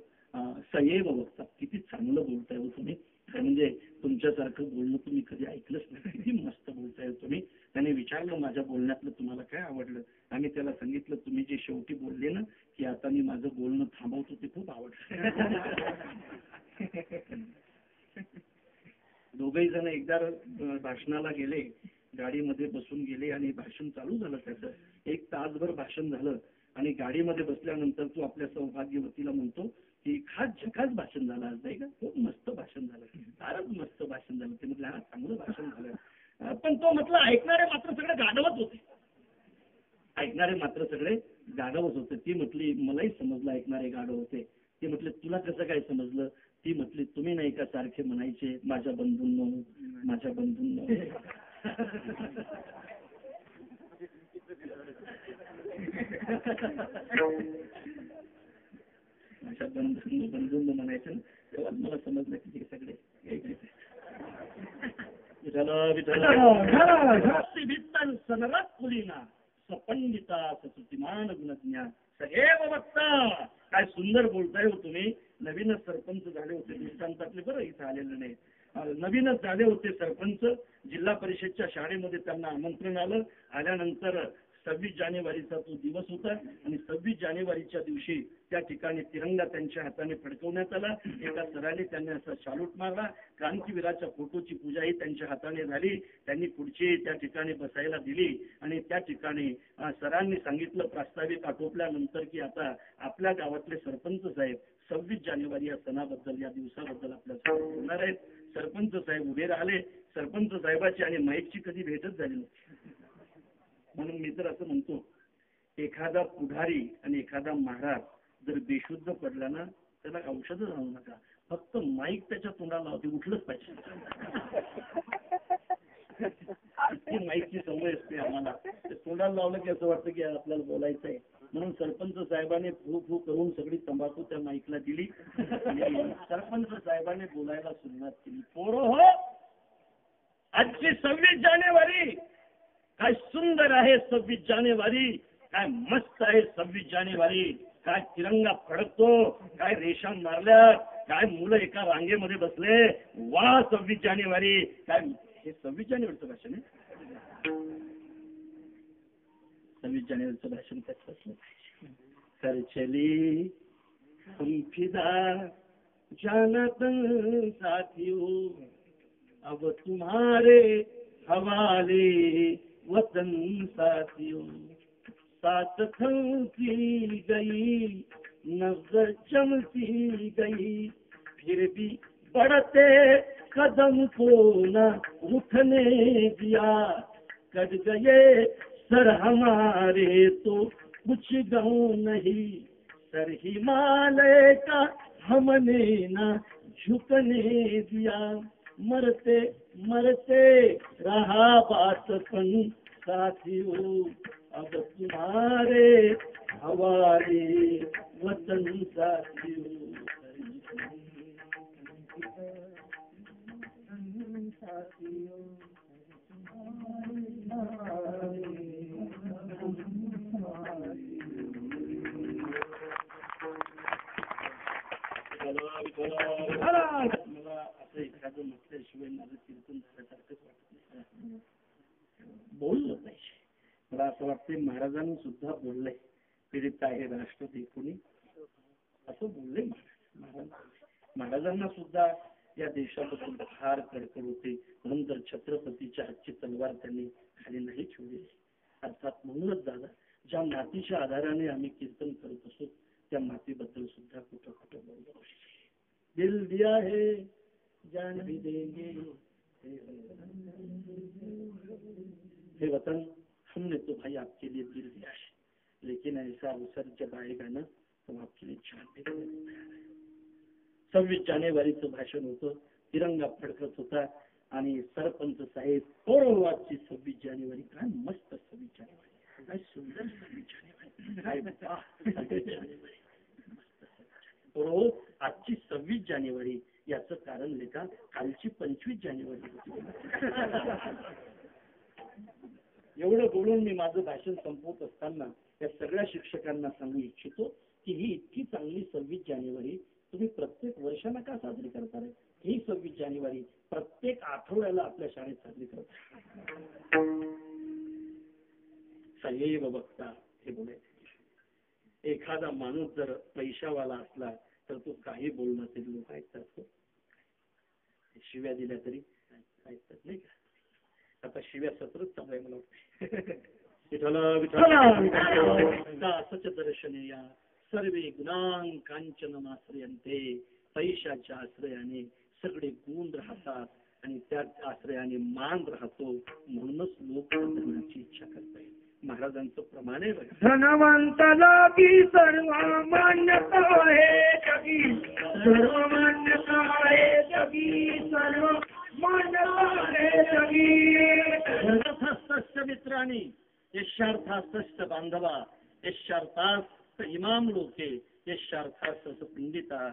सएव वक्ता. किती चांगलं बोलताय हो तुम्ही. म्हणजे तुमच्यासारखं बोलणं तुम्ही कधी ऐकलंच नाही. किती मस्त बोलताय तुम्ही. त्याने विचारलं माझ्या बोलण्यातलं तुम्हाला काय आवडलं. आम्ही त्याला सांगितलं तुम्ही जे शेवटी बोलले ना की आता मी माझं बोलणं थांबवतो ते खूप आवडलं. दोघही जण एकदा भाषणाला गेले, गाडीमध्ये बसून गेले आणि भाषण चालू झालं. त्याचं 1 तासभर भाषण झालं आणि गाडीमध्ये बसल्यानंतर तो आपल्या सौभाग्यवतीला म्हणतो की खास झकास भाषण झालं आज नाही का. खूप मस्त भाषण झालं, फारच मस्त भाषण झालं. ते म्हटलं हा चांगलं भाषण झालं. पण तो म्हटलं ऐकणारे मात्र सगळे गाढवच होते. ऐकणारे मात्र सगळे गाढवच होते. ती म्हटली मलाही समजलं ऐकणारे गाढव होते. ते म्हटले तुला कसं काय समजलं. ती म्हटली तुम्ही नाही का सारखे म्हणायचे माझ्या बंधूंनो माझ्या बंधूंनो. माझ्या बंधूंनो म्हणायचं. तेव्हाच मला समजलं की हे सगळे सनरत कुलीना सपंडिता ससुतिमान गुणज्ञा सएव वक्ता. काय सुंदर बोलताय हो तुम्ही. नवीनच सरपंच झाले होते दृष्टांतातले बरं इथं आलेलं नाही. नवीनच झाले होते सरपंच. जिल्हा परिषदच्या शाळेमध्ये त्यांना आमंत्रण आलं. आल्यानंतर 26 जानेवारीचा तो दिवस होता आणि 26 जानेवारीच्या दिवशी त्या ठिकाणी तिरंगा त्यांच्या हाताने फडकवण्यात आला. एका सरांनी त्यांनी असा शालूट मारला. क्रांतीवीराच्या फोटोची पूजाही त्यांच्या हाताने झाली. त्यांनी खुर्ची त्या ठिकाणी बसायला दिली आणि त्या ठिकाणी सरांनी सांगितलं प्रास्ताविक आटोपल्यानंतर की आता आपल्या गावातले सरपंच साहेब 26 जानेवारी या सणाबद्दल, या दिवसाबद्दल आपल्याला बोलणार आहेत. सरपंच साहेब उभे राहिले. सरपंच साहेबाची आणि माईकची कधी भेटच झाली नव्हती. म्हणून मी तर असं म्हणतो, एखादा पुढारी आणि एखादा महाराज जर बेशुद्ध पडला ना, त्याला औषध जाऊ नका, फक्त माईक त्याच्या तोंडाला लावते, उठलंच पाहिजे. इतकी माईकची सवय असते आम्हाला. ते तोंडाला लावलं की असं वाटतं की आपल्याला बोलायचं आहे. म्हणून सरपंच साहेबांनी फू फू करून सगळी तंबाखू त्या माईकला दिली आणि सरपंच साहेबांनी बोलायला सुरुवात केली. पोरं हो, आजची 26 जानेवारी काय सुंदर आहे. 26 जानेवारी काय मस्त आहे. 26 जानेवारी काय तिरंगा फडकतो, काय रेषा मारल्या, काय मुलं एका रांगेमध्ये बसले. वा 26 जानेवारी काय. हे 26 जानेवारीचं भाषण आहे. 26 जानेवारीचं भाषण कसं असलं पाहिजे. कर चली हम फिदा जाना तन साथियों, अब तुम्हारे हवाले वतन साथियों. साथ थमती गई नजर चमती गई, फिर भी बढ़ते कदम को न उठने दिया. कट गए सर हमारे तो कुछ गम नहीं, सर हिमालय का हमने न झुकने दिया. मरते मरते रहा बातपन साथियों, अब तुम्हारे हवाले वतन साथियों. मला असं एखादं म्हटल्याशिवाय माझं कीर्तन झाल्यासारखंच वाटत नाही. बोललं पाहिजे. मला असं वाटतंय महाराजांनी सुद्धा बोललंय, पीडित आहे राष्ट्र देखुनी, असं बोलले महाराज. महाराजांना सुद्धा या देशाबद्दल फार कडकड होते. म्हणून तर छत्रपतीच्या हातची तलवार त्यांनी खाली नाही ठेवली. अर्थात म्हणूनच दादा, ज्या मातीच्या आधाराने आम्ही कीर्तन करत असतो त्या मातीबद्दल सुद्धा कुठं कुठं बोललो. दिल दिया है जान भी देंगे, हे वतन हमने तो भाई आपके लिए दिल दिया है, लेकिन ऐसा अवसर जब आएगा ना तो आपके लिए जान भी देंगे. 26 जानेवारीचं भाषण होतं. तिरंगा फडकत होता आणि सरपंच साहेब पौरवाची 26 जानेवारी काय मस्त 26 जानेवारी काय सुंदर 26 जानेवारी काय जानेवारी बरोबर. आजची 26 जानेवारी याचं कारण लेखा कालची 25 जानेवारी होती. एवढं बोलून मी माझं भाषण संपवत असताना या सगळ्या शिक्षकांना सांगू इच्छितो की ही इतकी चांगली 26 जानेवारी तुम्ही प्रत्येक वर्षाला का साजरी करताय. ही 26 जानेवारी प्रत्येक आठवड्याला आपल्या शाळेत साजरी करतात. सदैव बघता हे बोलायचं. एखादा माणूस जर पैशावाला असला तर तो काही बोलणं तरी लोक ऐकतात. शिव्या दिल्या तरी ऐकतात नाही का. आता शिव्या सत्रच चालू आहे मला वाटतं. असंच दर्शने या सर्वे गुणांग कांचन आश्रयंते. पैशाच्या आश्रयाने सगळे गुण राहतात आणि त्याच आश्रयाने मान राहतो. म्हणूनच लोक धनाची इच्छा करतात. महाराजांचं प्रमाण आहे बघा. धनवंताला बी सर्वमान्यता आहे जगी, सर्वमान्यता आहे जगी, सर्वमान्यता आहे जगी. धनस्थस्य मित्रांनी यशार्थास्तस्य बांधवा, यशार्थास्त इमाम लोके, यशार्थास्त पंडिता.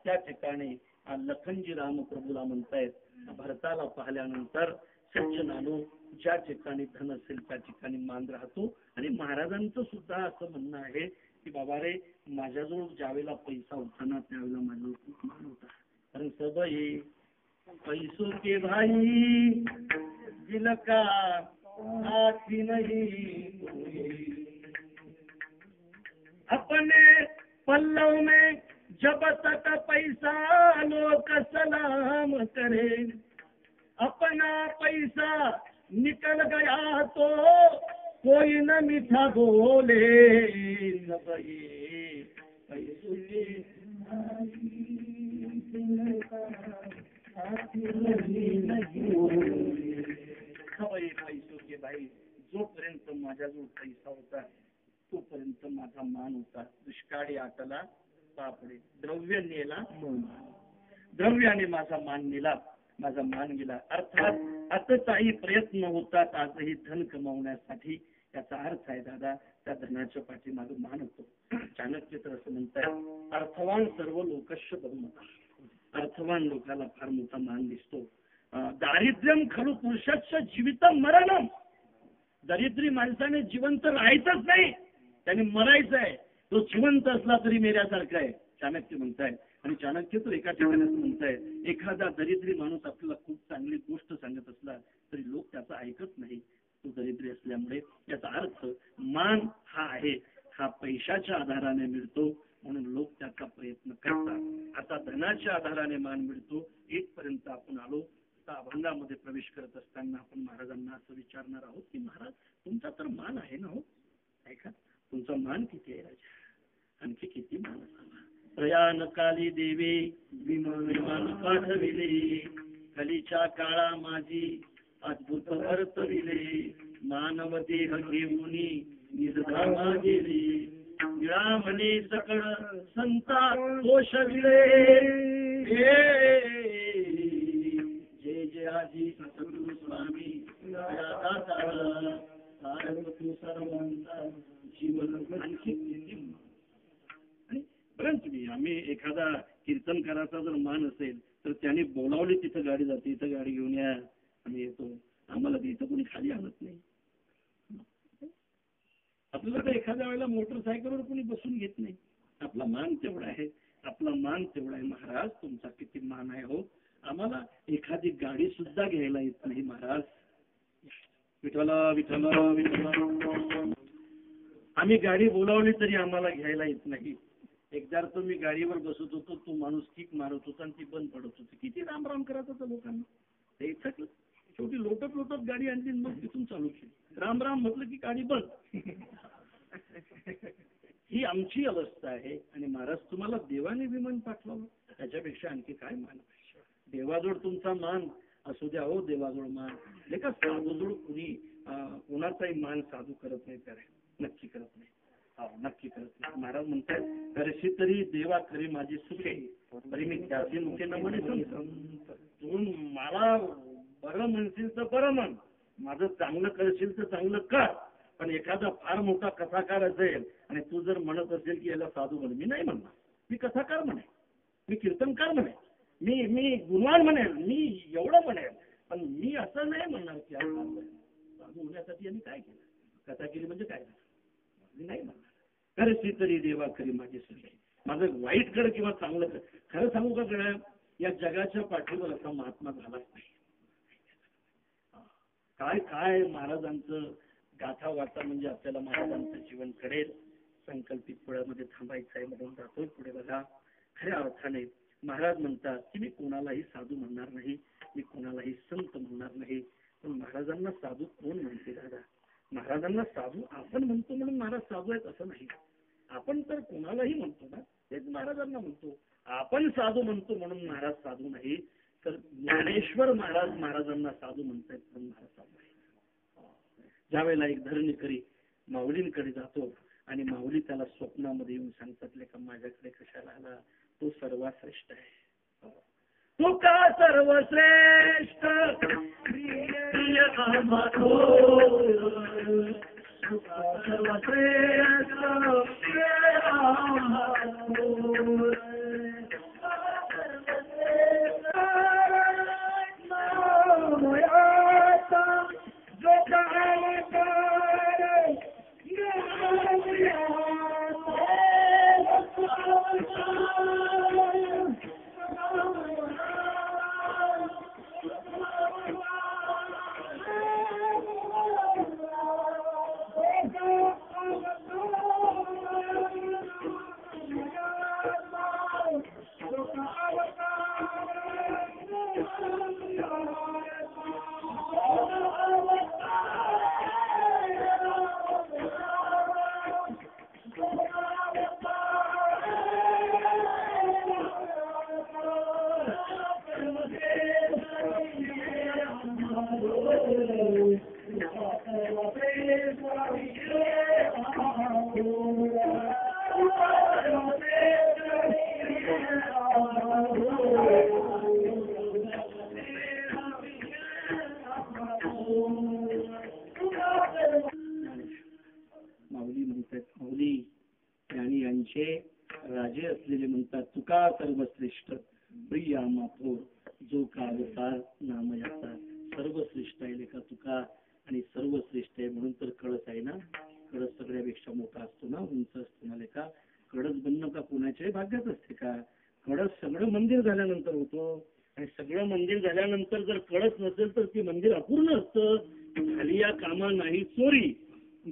त्या ठिकाणी लखनजी रामप्रभूला म्हणतायत, भरताला पाहिल्यानंतर सज्जनानो ज्या ठिकाणी धन असेल त्या ठिकाणी मान राहतो. आणि महाराजांचं सुद्धा असं म्हणणं आहे की बाबा रे, माझ्याजवळ ज्यावेळेला पैसा होता ना त्यावेळेला माझ्याजवळ खूप मान होता. कारण सभा हे पैसों के भाई दिल का साथी नहीं अपने पल्लव में जब तक पैसा लोग सलाम करे अपना पैसा निकल गया तो कोई न मीठा बोले पैसों के पैसों के भाई जोपर्यंत माझ्याजवळ पैसा होता तोपर्यंत माझा मान होता दुष्काळी आटला पापडे द्रव्य नेला द्रव्याने माझा मान नेला माझा मान गेला अर्थात आताचाही प्रयत्न होतात आजही धन कमावण्यासाठी याचा अर्थ आहे दादा त्या धनाच्या पाठीमागे मान होतो चाणक्य तर असं म्हणतात अर्थवान सर्व लोकस्य बहुमत अर्थवान लोकाला फार मोठा मान दिसतो दारिद्र्यम खलु पुरुषस्य जीवितम मरणम दरिद्री माणसाने जिवंत राहायचंच नाही त्याने मरायचं आहे तो जिवंत असला तरी मेल्यासारखा आहे चाणक्य म्हणताय आणि चाणक्य तर एका ठिकाणी असं म्हणताय एखादा दरिद्री माणूस आपल्याला खूप चांगली गोष्ट सांगत असला तरी लोक त्याचा ऐकत नाही तो दरिद्री असल्यामुळे याचा अर्थ मान हा आहे हा पैशाच्या आधाराने मिळतो म्हणून लोक त्याचा प्रयत्न करतात आता धनाच्या आधाराने मान मिळतो इथपर्यंत आपण आलो अभंगामध्ये प्रवेश करत असताना आपण महाराजांना असं विचारणार आहोत की महाराज तुमचा तर मान आहे ना हो ऐका तुमचा मान किती आहे राजा आणखी किती मान असावा प्रयाण काली देवी विमान पाठविले कलीच्या काळा माझी अद्भुत वर्तविले मानव देह घेऊन निजधामा गेली निळामणे सकळ संता घोषविले जय जय आजी सद्गुरु स्वामी जीवन आणखी बरं तुम्ही आम्ही एखादा कीर्तनकाराचा जर मान असेल तर त्याने बोलावली तिथं गाडी जाते इथं गाडी घेऊन या आम्ही येतो आम्हाला इथं कोणी खाली आणत नाही आपल्याला तर एखाद्या वेळेला मोटरसायकलवर कोणी बसून घेत नाही आपला मान तेवढा आहे आपला मान तेवढा आहे महाराज तुमचा किती मान आहे हो आम्हाला एखादी गाडी सुद्धा घ्यायला येत नाही महाराज विठ्ठला विठ्ठला विठ्ठला आम्ही गाडी बोलावली तरी आम्हाला घ्यायला येत नाही एकदा तर मी गाडीवर बसत होतो तो माणूस किक मारत होता आणि ती बंद पडत होती किती राम राम करत होता लोकांना ते थकलं शेवटी लोटत लोटत गाडी आणली मग तिथून चालू केली राम राम म्हटलं की गाडी बंद ही आमची अवस्था आहे आणि महाराज तुम्हाला देवाने विमान पाठवलं त्याच्यापेक्षा आणखी काय मान देवाजवळ तुमचा मान असू द्या हो देवाजवळ मान लेखा साधूजवळ कुणी कोणाचाही मान साधू करत नाही तर नक्की करत नाही नक्की करत नाही महाराज म्हणतात करशी तरी देवा खरी माझी सुखे तरी मी त्याची मुखे न म्हणे तू मला बरं म्हणशील तर बरं म्हण माझं चांगलं करशील तर चांगलं कर पण एखादा फार मोठा कथाकार असेल आणि तू जर म्हणत असेल की याला साधू म्हण मी नाही म्हणणार मी कथाकार म्हणे मी कीर्तनकार म्हणे मी गुणवान म्हणेल मी एवढं म्हणेल पण मी असं नाही म्हणणार की साधू होण्यासाठी यांनी काय केलं कथा केली म्हणजे काय मी नाही म्हणणार खरंच तरी देवा खरी माझी सुखे माझं वाईट कर किंवा चांगलं कर खरं सांगू का कळ या जगाच्या पाठीवर असा महात्मा झालाच नाही काय काय महाराजांचं गाथा वार्ता म्हणजे आपल्याला महाराजांचं जीवन कळेल संकल्पित पुढ्यामध्ये थांबायचं आहे म्हणून जातोय पुढे बघा खऱ्या अर्थाने महाराज म्हणतात की मी कोणालाही साधू म्हणणार नाही मी कोणालाही संत म्हणणार नाही पण महाराजांना साधू कोण म्हणते दादा महाराजांना साधू आपण म्हणतो म्हणून महाराज साधू आहेत असं नाही आपण तर कोणालाही म्हणतो ना तेच महाराजांना म्हणतो आपण साधू म्हणतो म्हणून महाराज साधू नाही तर ज्ञानेश्वर महाराज महाराजांना साधू म्हणतायत म्हणून महाराज साधू आहे ज्या वेळेला एक धरणीकरी माऊलींकडे जातो आणि माऊली त्याला स्वप्नामध्ये येऊन सांगतात लेका माझ्याकडे कशाला आला तो सर्वश्रेष्ठ आहे तो का सर्वश्रेष्ठ राजांचे राजे असलेले म्हणतात तुका सर्वश्रेष्ठ प्रिया माथोर जो का अवतार नाम याचा. सर्वश्रेष्ठ आहे लेखा तुका आणि सर्वश्रेष्ठ आहे म्हणून तर कळस आहे ना. कळस सगळ्यापेक्षा मोठा असतो ना, उंच असतो ना लेखा. कळस बनणं का कोणाच्याही भाग्यात असते का? कळस सगळं मंदिर झाल्यानंतर होतो आणि सगळं मंदिर झाल्यानंतर जर कळस नसेल तर ते मंदिर अपूर्ण असतं. झाली या कामा नाही चोरी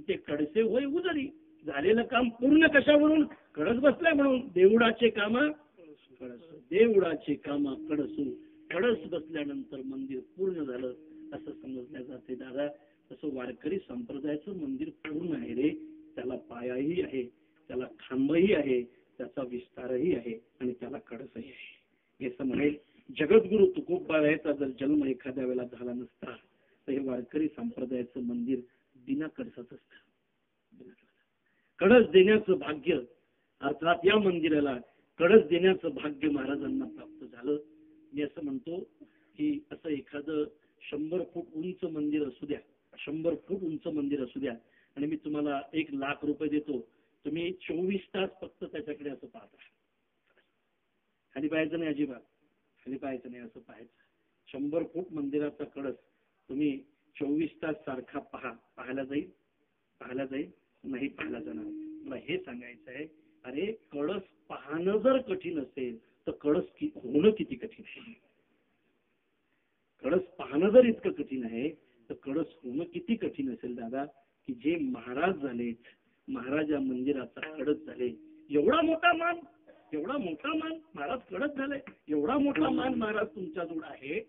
ते कळसे होय उजरी. झालेलं काम पूर्ण कशावरून? कळस बसलाय म्हणून. देवळाचे कामा कळस, देवळाचे कामा कळसू. कळस बसल्यानंतर मंदिर पूर्ण झालं असं समजल्या जाते दादा. तसं वारकरी संप्रदायाचं मंदिर पूर्ण आहे रे. त्याला पायाही आहे, त्याला खांबही आहे, त्याचा विस्तारही आहे आणि त्याला कळसही आहे. हे म्हणेल जगद्गुरु तुकोबारायाचा जर जन्म एखाद्या वेळेला झाला नसता तर हे वारकरी संप्रदायाचं मंदिर बिना कळसाच असतं. कळस देण्याचं भाग्य अर्थात या मंदिराला कळस देण्याचं भाग्य महाराजांना प्राप्त झालं. मी असं म्हणतो की असं एखादं 100 फूट उंच मंदिर असू द्या, 100 फूट उंच मंदिर असू द्या आणि मी तुम्हाला 1,00,000 रुपये देतो. तुम्ही 24 तास फक्त त्याच्याकडे असं पाहता. खाली पाहायचं नाही, अजिबात खाली पाहायचं नाही, असं पाहायचं. 100 फूट मंदिराचा कळस तुम्ही 24 तास सारखा पाहायला जाईल नाही पाहायला जाणार. मला हे सांगायचं आहे, अरे कळस पाहणं जर कठीण असेल तर कळस होणं किती कठीण आहे. कळस पाहणं जर इतकं कठीण आहे तर कळस होणं किती कठीण असेल दादा. की जे महाराज झाले, महाराज या मंदिराचा कळस झाले. एवढा मोठा मान महाराज कळस झाले. एवढा मोठा मान महाराज तुमच्याजवळ आहे.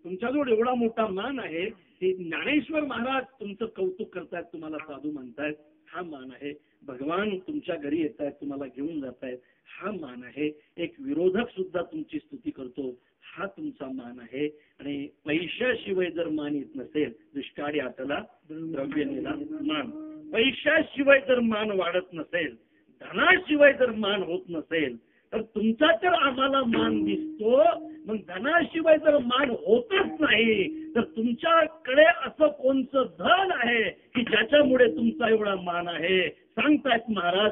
तुमच्याजवळ एवढा मोठा मान आहे. हे ज्ञानेश्वर महाराज तुमचं कौतुक करतायत, तुम्हाला साधू म्हणतायत, हा मान आहे. भगवान तुमच्या घरी येत आहेत, तुम्हाला घेऊन जात आहेत, हा मान आहे. एक विरोधक सुद्धा तुमची स्तुती करतो, हा तुमचा मान आहे. आणि पैशाशिवाय जर मान येत नसेल, दुष्काळी हाताला द्रव्य नेला मान. पैशाशिवाय जर मान वाढत नसेल, धनाशिवाय जर मान होत नसेल तर तुमचा तर आम्हाला मान दिसतो. मग धनाशिवाय जर मान होतच नाही तर तुमच्याकडे असं कोणचं धन आहे की ज्याच्यामुळे तुमचा एवढा मान आहे? सांगतायत महाराज.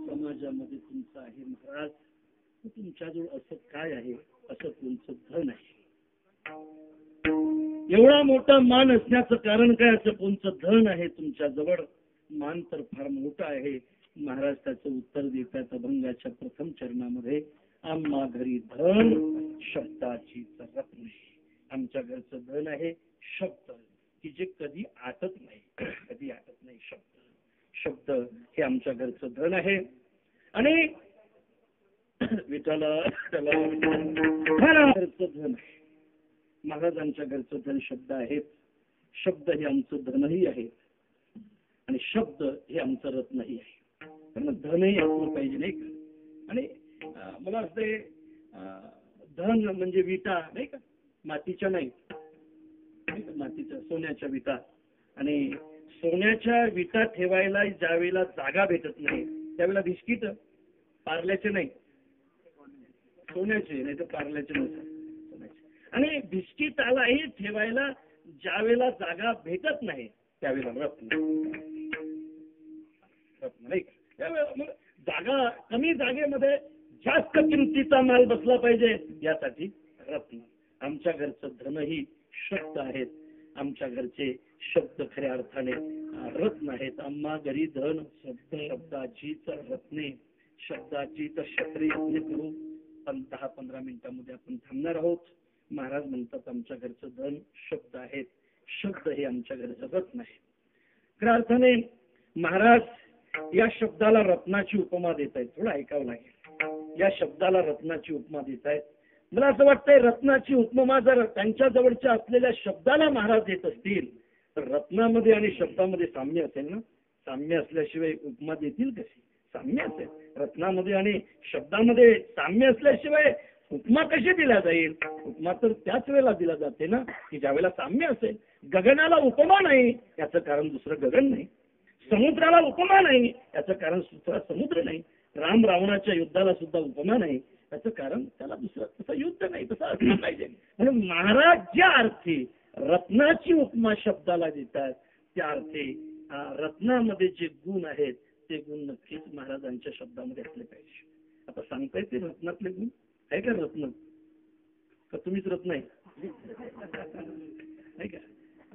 समाजामध्ये तुमचा आहे महाराज. तुमच्याजवळ असं काय आहे, असं तुमचं धन आहे? एवढा मोठा मान असण्याचं कारण काय? असं कोणचं धन आहे तुमच्याजवळ? मान तर फार मोठा आहे. महाराज त्याचं उत्तर देतात अभंगाच्या प्रथम चरणामध्ये. आम्हा घरी धन शब्दाची चरत नाही. आमच्या घरचं धन आहे शब्द, की जे कधी आटत नाही, कधी आटत नाही. शब्द हे आमच्या घरचं धन आहे. आणि विठाला घरचं धन आहे. महाराजांच्या घरचं धन शब्द आहेत. शब्द हे आमचं धनही आहे आणि शब्द हे आमचं रत्नही आहे. कारण धनही असलं पाहिजे नाही का? आणि मला असं धन म्हणजे विटा नाही का, मातीच्या नाही. मातीच्या सोन्याच्या विटा. आणि सोन्याच्या विटा ठेवायला ज्यावेळेला जागा भेटत नाही त्यावेळेला बिस्किट पार्ल्याचे नाही, सोन्याचे नाही तर पार्ल्याचे नसतात. आणि बिस्किटालाही ठेवायला ज्यावेळेला जागा भेटत नाही त्यावेळेला रत्न नाही. त्यावेळेला जागा कमी जागेमध्ये जास्त किमतीचा माल बसला पाहिजे यासाठी रत्न. आमच्या घरचं धन ही शब्द आहेत, आमच्या घरचे शब्द खऱ्या अर्थाने रत्न आहेत. आम्हा घरी धन शब्दाचीच रत्ने, शब्दाचीच छत्री करू. पण 10-15 मिनिटांमध्ये आपण थांबणार आहोत. महाराज म्हणतात आमच्या घरचं धन शब्द आहेत, शब्द हे आमच्या घरचं रत्न आहे. खऱ्या अर्थाने महाराज या शब्दाला रत्नाची उपमा देत आहेत. थोडं ऐकावं लागेल. या शब्दाला रत्नाची उपमा देत आहेत. मला असं वाटतंय रत्नाची उपमा जर त्यांच्या जवळच्या असलेल्या शब्दाला महाराज देत असतील तर रत्नामध्ये आणि शब्दामध्ये साम्य असेल ना. साम्य असल्याशिवाय उपमा देतील कशी? साम्य असेल. रत्नामध्ये आणि शब्दामध्ये साम्य असल्याशिवाय उपमा कशी दिला जाईल? उपमा तर त्याच वेळेला दिला जाते ना की ज्या वेळेला साम्य असेल. गगनाला उपमा नाही याचं कारण दुसरं गगन नाही. समुद्राला उपमा नाही याचं कारण दुसरा समुद्र नाही. राम रावणाच्या युद्धाला सुद्धा उपमा नाही त्याचं कारण त्याला दुसरं तसं युद्ध नाही, तसं असलं पाहिजे. म्हणून महाराज ज्या अर्थी रत्नाची उपमा शब्दाला देतात त्या अर्थी रत्नामध्ये जे गुण आहेत ते गुण नक्कीच महाराजांच्या शब्दामध्ये असले पाहिजे. आता सांगता येते रत्नातले गुण आहे का? रत्न का तुम्हीच रत्न आहे का?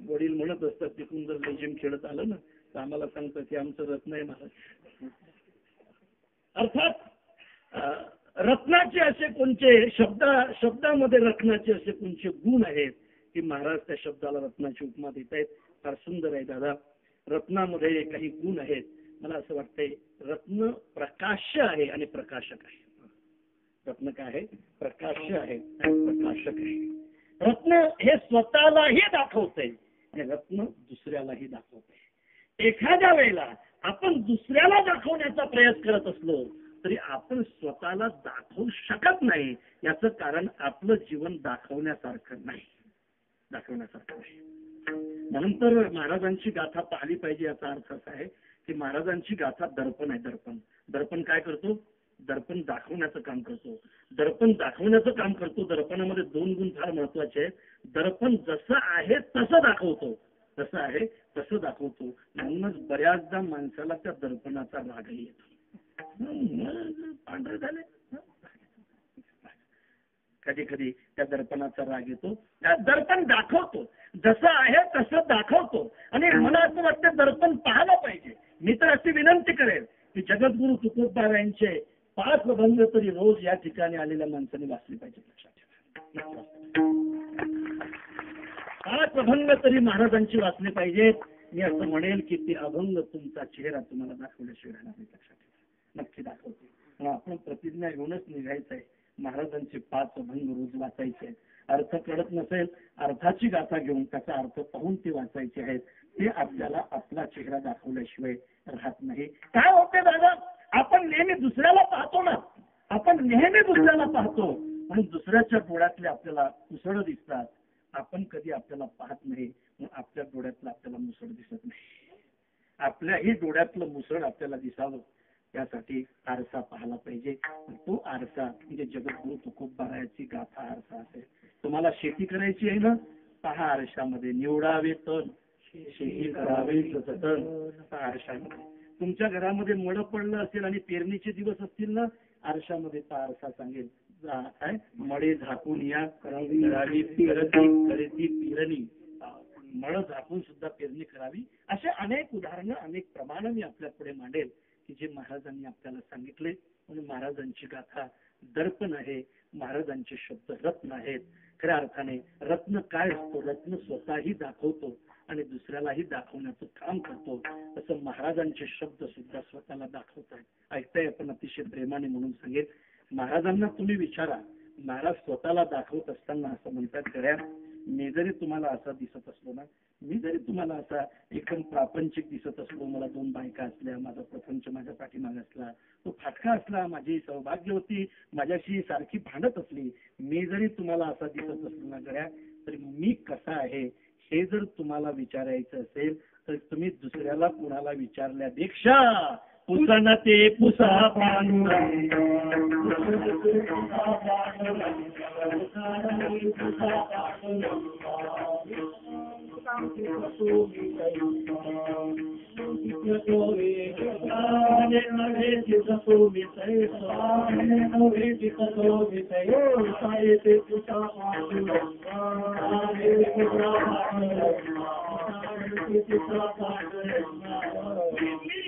वडील म्हणत असतात तिथून जर लेझिम खेळत आलं ना तर आम्हाला सांगतात की आमचं रत्न आहे महाराज. अर्थात रत्नाचे असे कोणते शब्दामध्ये रत्नाचे असे कोणते गुण आहेत की महाराज त्या शब्दाला रत्नाची उपमा देत आहेत. फार सुंदर आहे दादा. रत्नामध्ये काही गुण आहेत. मला असं वाटतंय रत्न प्रकाश्य आहे आणि प्रकाशक आहे. रत्न काय आहे? प्रकाश्य आहे आणि प्रकाशक आहे. रत्न हे स्वतःलाही दाखवतंय आणि रत्न दुसऱ्यालाही दाखवतंय. एखाद्या वेळेला आपण दुसऱ्याला दाखवण्याचा प्रयास करत असलो तरी आपण स्वतःला दाखवू शकत नाही. याचं कारण आपलं जीवन दाखवण्यासारखं नाही. म्हणून तर महाराजांची गाथा पाहिली पाहिजे. याचा अर्थ असा आहे की महाराजांची गाथा दर्पण आहे. दर्पण काय करतो? दर्पण दाखवण्याचं काम करतो. दर्पणामध्ये 2 गुण फार महत्वाचे आहेत. दर्पण जसं आहे तसं दाखवतो. म्हणूनच बऱ्याचदा माणसाला त्या दर्पणाचा रागही येतो. पांढरे झाले कधी त्या दर्पणाचा राग येतो. त्या दर्पण दाखवतो, जसं आहे तसं दाखवतो. आणि मला असं वाटतं दर्पण पाहायला पाहिजे. मी तर अशी विनंती करेन की जगद्गुरु तुकोबराव यांचे 5 अभंग तरी रोज या ठिकाणी आलेल्या माणसांनी वाचली पाहिजे. लक्षात ठेवा, 5 अभंग तरी महाराजांची वाचले पाहिजेत. मी असं म्हणेल की ते अभंग तुमचा चेहरा तुम्हाला दाखवल्याशिवाय राहणार नाही. लक्षात ठेवा, नक्की दाखवते. आपण प्रतिज्ञा घेऊनच निघायचंय. महाराजांचे 5 अभंग रोज वाचायचे. अर्थ कळत नसेल अर्थाची गाथा घेऊन त्याचा अर्थ पाहून ते वाचायचे आहेत. ते आपल्याला आपला चेहरा दाखवल्याशिवाय राहत नाही. काय होते दादा? आपण नेहमी दुसऱ्याला पाहतो ना. म्हणून दुसऱ्याच्या डोळ्यातले आपल्याला मुसळ दिसतात. आपण कधी आपल्याला पाहत नाही. आपल्या डोळ्यातलं आपल्याला मुसळ दिसत नाही. आपल्याही डोळ्यातलं मुसळ आपल्याला दिसावं त्यासाठी आरसा पाहायला पाहिजे. तो आरसा म्हणजे जगद्गुरु तुकोबारायाची गाथा आरसा असेल. तुम्हाला शेती करायची आहे ना, पहा आरशामध्ये. निवडावे तण शेती करावे जतन. आरशामध्ये तुमच्या घरामध्ये मळ पडलं असेल आणि पेरणीचे दिवस असतील ना, आरशामध्ये तो आरसा सांगेल काय मळे झाकून या करावी पेरणी. मळ झाकून सुद्धा पेरणी करावी. असे अनेक उदाहरणं अनेक प्रमाण मी आपल्या पुढे मांडेल की जे महाराजांनी आपल्याला सांगितले. म्हणून महाराजांची गाथा दर्पण आहे. महाराजांचे शब्द रत्न आहेत. खऱ्या अर्थाने रत्न काय असतो? रत्न स्वतःही दाखवतो आणि दुसऱ्यालाही दाखवण्याचं काम करतो. तसं महाराजांचे शब्द सुद्धा स्वतःला दाखवतात. ऐकताय आपण अतिशय प्रेमाने म्हणून सांगेल. महाराजांना तुम्ही विचारा. महाराज स्वतःला दाखवत असताना असं म्हणतात, गड्या मी जरी तुम्हाला असा दिसत असलो ना, मी जरी तुम्हाला असा एकदम प्रापंचिक दिसत असलो, मला 2 बायका असल्या, माझा प्रपंच माझ्या पाठीमागे असला, तो फाटका असला, माझी सौभाग्य होती, माझ्याशी सारखी भांडत असली, मी जरी तुम्हाला असा दिसत असलो ना गड्या, तरी मी कसा आहे हे जर तुम्हाला विचारायचं असेल तर तुम्ही दुसऱ्याला कुणाला विचारल्यापेक्षा पुसना ते पुसा पांडुरंग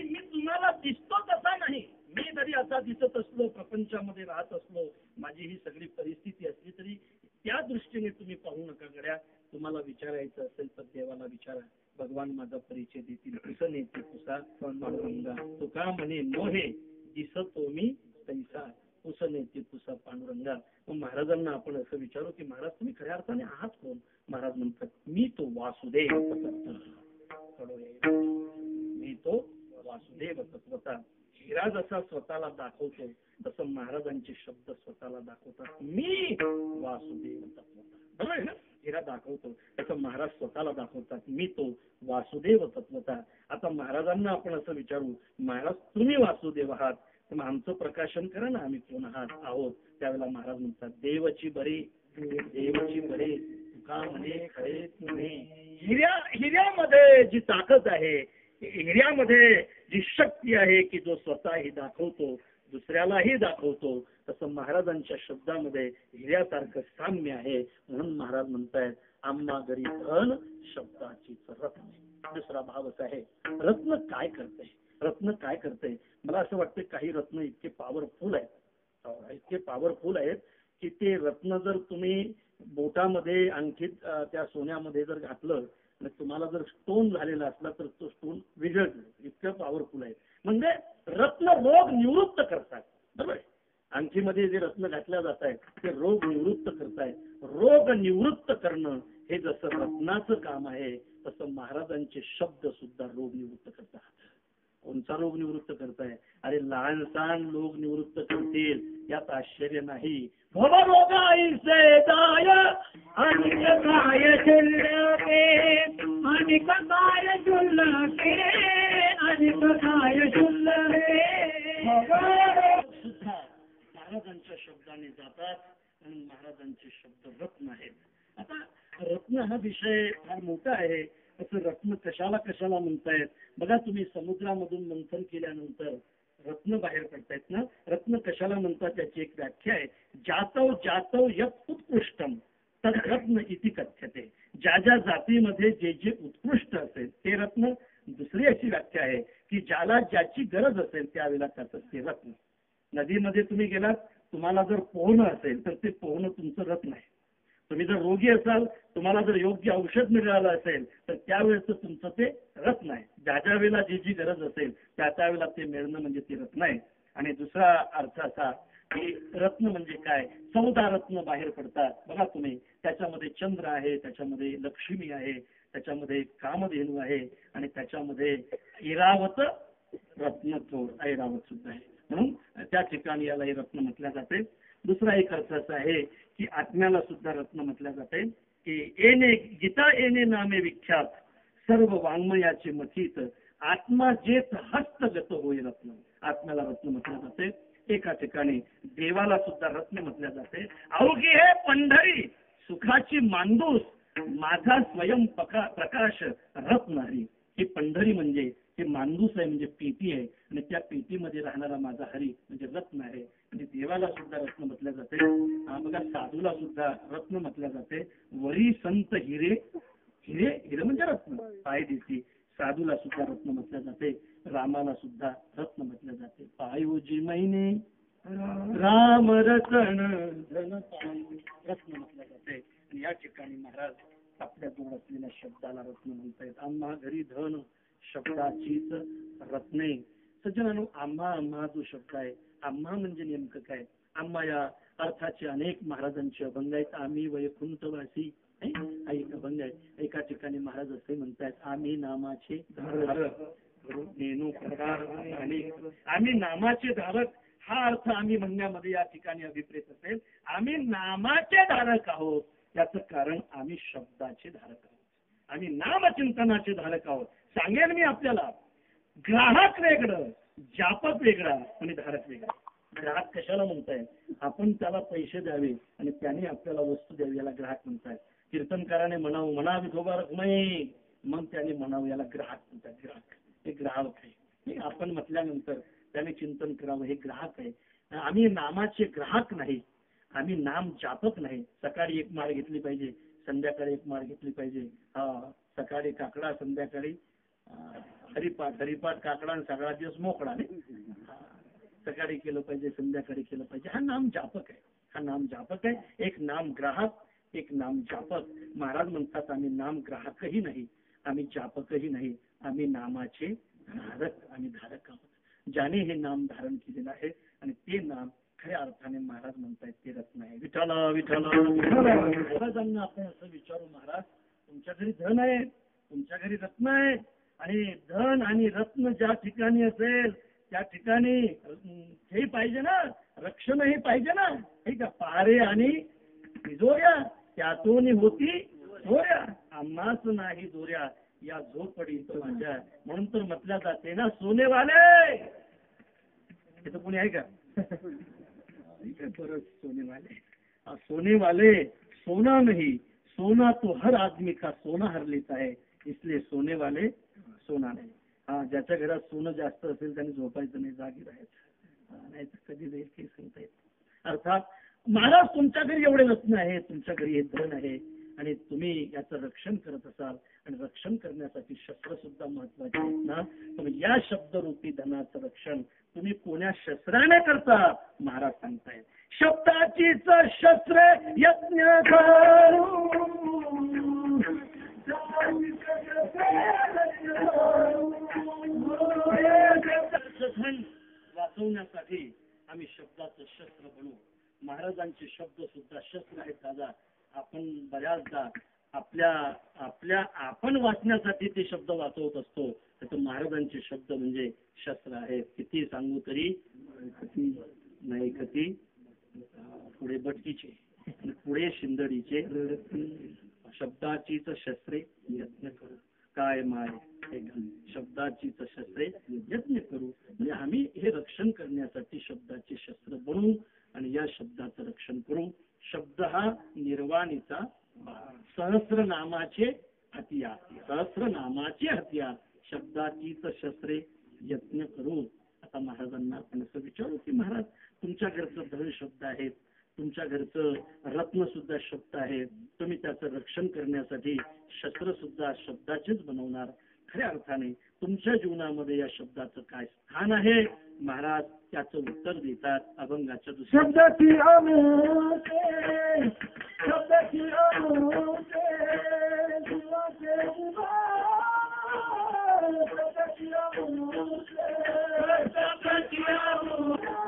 मी तुम्हाला दिसतो तसा नाही. मी जरी असा दिसत असलो, प्रपंचामध्ये राहत असलो, माझी ही सगळी परिस्थिती असली तरी त्या दृष्टीने तुम्ही पाहू नका गड्या. तुम्हाला विचारायचं असेल तर देवाला विचारा. भगवान माझा परिचय देतील. पुसने ते पुसा पांडुरंगा तुका म्हणे मोहे दिसतो मी तैसा पुसने ते पुसा पांडुरंगा. मग महाराजांना आपण असं विचारू की महाराज तुम्ही खऱ्या अर्थाने आहात कोण? महाराज म्हणतात मी तो वासुदेव मी तो वासुदेव तत्वता. हिरा जसा स्वतःला दाखवतो तसं महाराजांचे शब्द स्वतःला दाखवतात. मी वासुदेव तत्वता. बरोबर आहे ना? हिरा दाखवतो तसं महाराज स्वतःला दाखवतात. मी तो वासुदेव तत्वता. आता महाराजांना आपण असं विचारू महाराज तुम्ही वासुदेव आहात तर मग आमचं प्रकाशन करा ना. आम्ही कोण आहोत? त्यावेळेला महाराज म्हणतात देवची बरे देवची बरे तुका म्हणे खरे तुम्ही. हिऱ्यामध्ये जी ताकद आहे, हिऱ्यामध्ये जी शक्ती आहे की जो स्वतःही दाखवतो दुसऱ्यालाही दाखवतो, तसं महाराजांच्या शब्दामध्ये हिऱ्यासारखं साम्य आहे. म्हणून महाराज म्हणतायत आम्हा घरी धन शब्दाचीच रत्न. दुसरा भाव असा आहे रत्न काय करते. रत्न काय करते? मला असं वाटतं काही रत्न इतके पॉवरफुल आहेत की ते रत्न जर तुम्ही बोटामध्ये अंकित त्या सोन्यामध्ये जर घातलं आणि तुम्हाला जर स्टोन झालेला असला तर तो स्टोन विघळतो. इतकं पॉवरफुल आहे. म्हणजे रत्न रोग निवृत्त करतात. बरोबर. अंगठीमध्ये जे रत्न घातल्या जात आहेत ते रोग निवृत्त करतायत. रोग निवृत्त करणं हे जसं रत्नाचं काम आहे तसं महाराजांचे शब्द सुद्धा रोग निवृत्त करतात. कोणता रोग निवृत्त करताय? अरे लहान सहान रोग निवृत्त करतील यात आश्चर्य नाही. भवरोगाईचे दाय आणि काय शुल्लके आणि काय शुल्लके आणि काय शुल्लके सुद्धा महाराजांच्या शब्दाने जातात आणि महाराजांचे शब्द रत्न आहेत. आता रत्न हा विषय फार मोठा आहे. असं रत्न कशाला म्हणतायत बघा तुम्ही. समुद्रामधून मंथन केल्यानंतर रत्न बाहेर पडतायत ना. रत्न कशाला म्हणतात त्याची एक व्याख्या आहे. जातव यत् उत्कृष्टम तद रत्न इति कथ्यते. ज्या ज्या जातीमध्ये जे जे उत्कृष्ट असेल ते रत्न. दुसरी अशी व्याख्या आहे की ज्याला ज्याची गरज असेल त्यावेळेला त्याचं ते रत्न. नदीमध्ये तुम्ही गेलात तुम्हाला जर पोहणं असेल तर ते पोहणं तुमचं रत्न आहे. तुम्ही जर रोगी असाल तुम्हाला जर योग्य औषध मिळालं असेल तर त्यावेळेस तुमचं ते रत्न आहे. ज्या ज्या वेळेला जी जी गरज असेल त्या त्यावेळेला ते मिळणं म्हणजे ते रत्न आहे. आणि दुसरा अर्थ असा की रत्न म्हणजे काय? 14 रत्न बाहेर पडतात बघा तुम्ही. त्याच्यामध्ये चंद्र आहे, त्याच्यामध्ये लक्ष्मी आहे, त्याच्यामध्ये कामधेनू आहे आणि त्याच्यामध्ये ऐरावत रत्न थोर ऐरावत सुद्धा आहे. म्हणून त्या ठिकाणी याला हे रत्न म्हटल्या जाते. दुसरा एक अर्थ असा आहे की आत्म्याला सुद्धा रत्न म्हटल्या जाते की येणे गीता येणे नामे विख्यात सर्व वाङ्मयाचे मथित आत्मा जेथ हस्तगत होय रत्न. आत्म्याला रत्न म्हटल्या जाते. एका ठिकाणी देवाला सुद्धा रत्न म्हटल्या जाते. अवघी हे पंढरी सुखाची मांदूस माझा स्वयं प्रकाश रत्न हरी. ही पंढरी म्हणजे हे मांदूस आहे म्हणजे पेटी आहे आणि त्या पेटीमध्ये राहणारा माझा हरी म्हणजे रत्न आहे. म्हणजे देवाला सुद्धा रत्न म्हटल्या जाते. बघा साधूला सुद्धा रत्न म्हटल्या जाते. वरी संत हिरे म्हणजे रत्न पाय देते. साधूला सुद्धा रत्न म्हटल्या जाते. रामाला सुद्धा रत्न म्हटल्या जाते. पायोजी महिने राम रतन धन रत्न म्हटल्या जाते. आणि या ठिकाणी महाराज आपल्या जवळ असलेल्या शब्दाला रत्न म्हणतायत. आम्हा घरी धन शब्दाचीच रत्ने. सज्जनांनो आम्हा जो शब्द आहे आम्हा म्हणजे नेमकं काय? आम्हा या अर्थाचे अनेक महाराजांचे अभंग आहेत. आम्ही वैकुंठवासी एक अभंग आहे. एका ठिकाणी महाराज असे म्हणतायत आम्ही नामाचे धारक. आम्ही नामाचे धारक हा अर्थ आम्ही म्हणण्यामध्ये या ठिकाणी अभिप्रेत असेल. आम्ही नामाचे धारक आहोत याचं कारण आम्ही शब्दाचे धारक आहोत. आम्ही नामचिंतनाचे धारक आहोत. सांगेल मी आपल्याला, ग्राहक वेगळं, जापक वेगळा आणि धारक वेगळा. ग्राहक कशाला म्हणताय? आपण त्याला पैसे द्यावे आणि त्याने आपल्याला वस्तू द्यावी, याला ग्राहक म्हणताय. कीर्तनकाराने म्हणावं, म्हणा विठोबा रखुमाई, मग त्याने म्हणावं, याला ग्राहक म्हणतात. ग्राहक हे ग्राहक आहे. हे आपण म्हटल्यानंतर त्याने चिंतन करावं, हे ग्राहक आहे. आम्ही नामाचे ग्राहक नाही, आम्ही नाम जापक नाही. सकाळी एक माळ घेतली पाहिजे, संध्याकाळी एक माळ घेतली पाहिजे. सकाळी काकडा, संध्याकाळी हरिपाठ, हरिपाठ काकडा आणि सगळा दिवस मोकळा नाही. सकाळी केलं पाहिजे, संध्याकाळी केलं पाहिजे. हा नाम जापक आहे, हा नाम जापक आहे. एक नाम ग्राहक, एक नाम जापक. महाराज म्हणतात आम्ही नाम ग्राहकही नाही, आम्ही जापकही नाही, आम्ही नामाचे धारक आणि धारक आहोत. ज्याने हे नाम धारण केलेलं आहे आणि ते नाम खऱ्या अर्थाने महाराज म्हणतायत ते रत्न आहे. विठ्ठला विठ्ठला. महाराजांना आपण असं विचारू, महाराज तुमच्या घरी धन आहे, तुमच्या घरी रत्न आहे, आणि धन आणि रत्न ज्या ठिकाणी असेल त्या ठिकाणी हे पाहिजे ना, रक्षणही पाहिजे ना. ठीक आहे, पारे आणि तिजोऱ्या त्यातून होती चोऱ्या, आम्हाच नाही दोऱ्या या झोपडीत माझ्या. म्हणून तर म्हटल्या जाते ना, सोनेवाले. इथं कोणी आहे का? परत सोनेवाले. सोनेवाले, सोना नहीं, सोना तो हर आदमी का सोना हर लेता है, इसलिए सोनेवाले सोना नाही. ज्याच्या घरात सोनं जास्त असेल त्याने झोपायचं नाही, जागी राहायचं. नाही तर कधी जाईल काही सांगता येत. अर्थात महाराज तुमच्या घरी एवढे रत्न आहे, तुमच्या घरी हे धन आहे आणि तुम्ही याचं रक्षण करत असाल, आणि रक्षण करण्यासाठी शस्त्र सुद्धा महत्वाचे आहेत ना. पण या शब्दरूपी धनाचं रक्षण तुम्ही कोण्या शस्त्राने करता? महाराज सांगतायत, शब्दाचीच शस्त्र यज्ञ करू, धन वाचवण्यासाठी आम्ही शब्दाचं शस्त्र बनवू. महाराजांचे शब्द सुद्धा शस्त्र आहेत दादा. आपण बऱ्याचदा आपण वाचण्यासाठी ते शब्द वाचवत असतो, तर महाराजांचे शब्द म्हणजे शस्त्र आहेत. किती सांगू तरी नाही कधी. पुढे बटकीचे, पुढे शिंदडीचे, शब्दाचीच शस्त्रे यत्न करू. काय माय शब्दाचीच शस्त्रे यत्न करू. म्हणजे आम्ही हे रक्षण करण्यासाठी शब्दाचे शस्त्र बनवू आणि या शब्दाचं रक्षण करू. शब्द हा निर्वाणीचा सहस्रनामाचे हतियार, सहस्रनामाचे हतियार. शब्दाचीच शस्त्रे यत्न करू. आता महाराजांना आपण असं विचारू की महाराज तुमच्या घरचं धन शब्द आहेत, तुमच्या घरचं रत्न सुद्धा शब्द आहे, तुम्ही त्याचं रक्षण करण्यासाठी शस्त्र सुद्धा शब्दाचेच बनवणार. खऱ्या अर्थाने तुमच्या जीवनामध्ये या शब्दाचं काय स्थान आहे? महाराज त्याचं उत्तर देतात अभंगाच्या दुसऱ्या शब्दाची अमृते, शब्दाची अमृते, जीवाचे जीवा, शब्दाची अमृते, शब्दाची अमृते,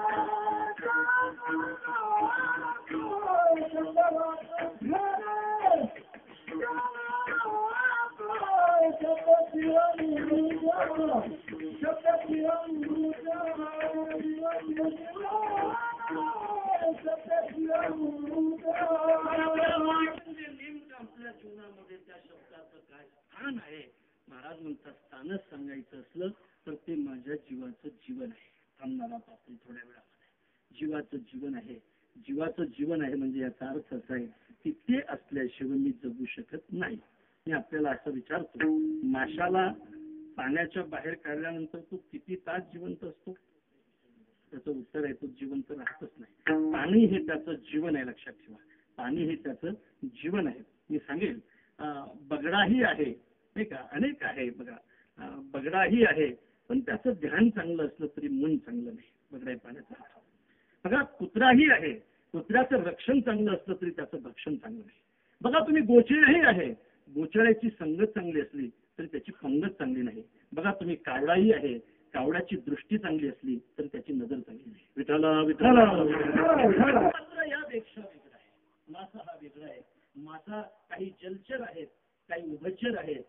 आपल्या जीवनामध्ये त्या शब्दाचं काय स्थान आहे? महाराज म्हणतात स्थानच सांगायचं असलं तर ते माझ्या जीवाचं जीवन आहे. थांबणारा आपण थोड्या वेळामध्ये जीवाचं जीवन आहे. जीवाचं जीवन आहे म्हणजे याचा अर्थ असा आहे की ते असल्याशिवाय मी जगू शकत नाही. मी आपल्याला असं विचारतो, माशाला पाण्याच्या बाहेर काढल्यानंतर तो किती तास जिवंत असतो? त्याचं उत्तर आहे तो जिवंत राहतच नाही. पाणी हे त्याचं जीवन आहे, लक्षात ठेवा. पाणी हे त्याचं जीवन आहे. मी सांगेल बगडाही आहे नाही का, अनेक आहे बघा. बगडाही आहे पण त्याचं ध्यान चांगलं असलं तरी मन चांगलं नाही. बगडा पाण्याचा बघा. कुत्राही आहे, कुत्र्याचं रक्षण चांगलं असलं तरी त्याचं भक्षण चांगलं नाही. बघा तुम्ही गोचिडही आहे, गोचिड्याची संगत चांगली असली तरी त्याची पंगत चांगली नाही. बघा तुम्ही कावडाही आहे, कावड्याची दृष्टी चांगली असली तर त्याची नजर चांगली नाही. विठाला विठाला. यापेक्षा वेगळा आहे मासा. हा वेगळा आहे मासा. काही जलचर आहेत, काही उभयचर आहेत,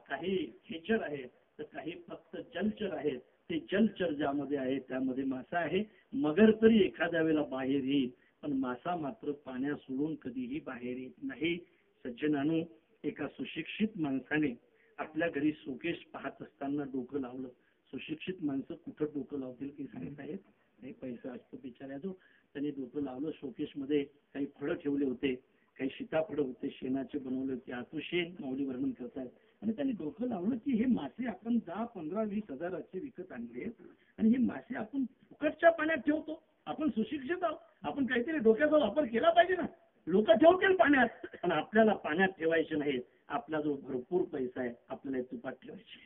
काही खेचर आहेत, तर काही फक्त जलचर आहेत. ते जलचर ज्यामध्ये आहे त्यामध्ये मासा आहे. मगर तरी एखाद्या वेळेला बाहेर येईल पण मासा मात्र पाण्यात सोडून कधीही बाहेर येत नाही. सज्जनानो, एका सुशिक्षित माणसाने आपल्या घरी शोकेश पाहत असताना डोकं लावलं. सुशिक्षित माणसं कुठं डोकं लावतील की सांगता येत नाही, पैसा असतो बिचाऱ्याजवळ. त्यांनी डोकं लावलं. शोकेश मध्ये काही फळं ठेवले होते, काही सीताफळं होते, शेणाचे बनवले होते. आतुशेन माऊली वर्णन करतात. आणि त्यांनी डोकं लावलं की हे मासे आपण 10, 15, 20 हजाराचे विकत आणले आणि हे मासे आपण फुकटच्या पाण्यात ठेवतो. आपण सुशिक्षित आहोत, आपण काहीतरी डोक्याचा वापर केला पाहिजे ना. लोक ठेवतील पाण्यात, पण आपल्याला पाण्यात ठेवायचे नाही. आपल्याजवळ भरपूर पैसा आहे, आपल्याला तुपात ठेवायचे.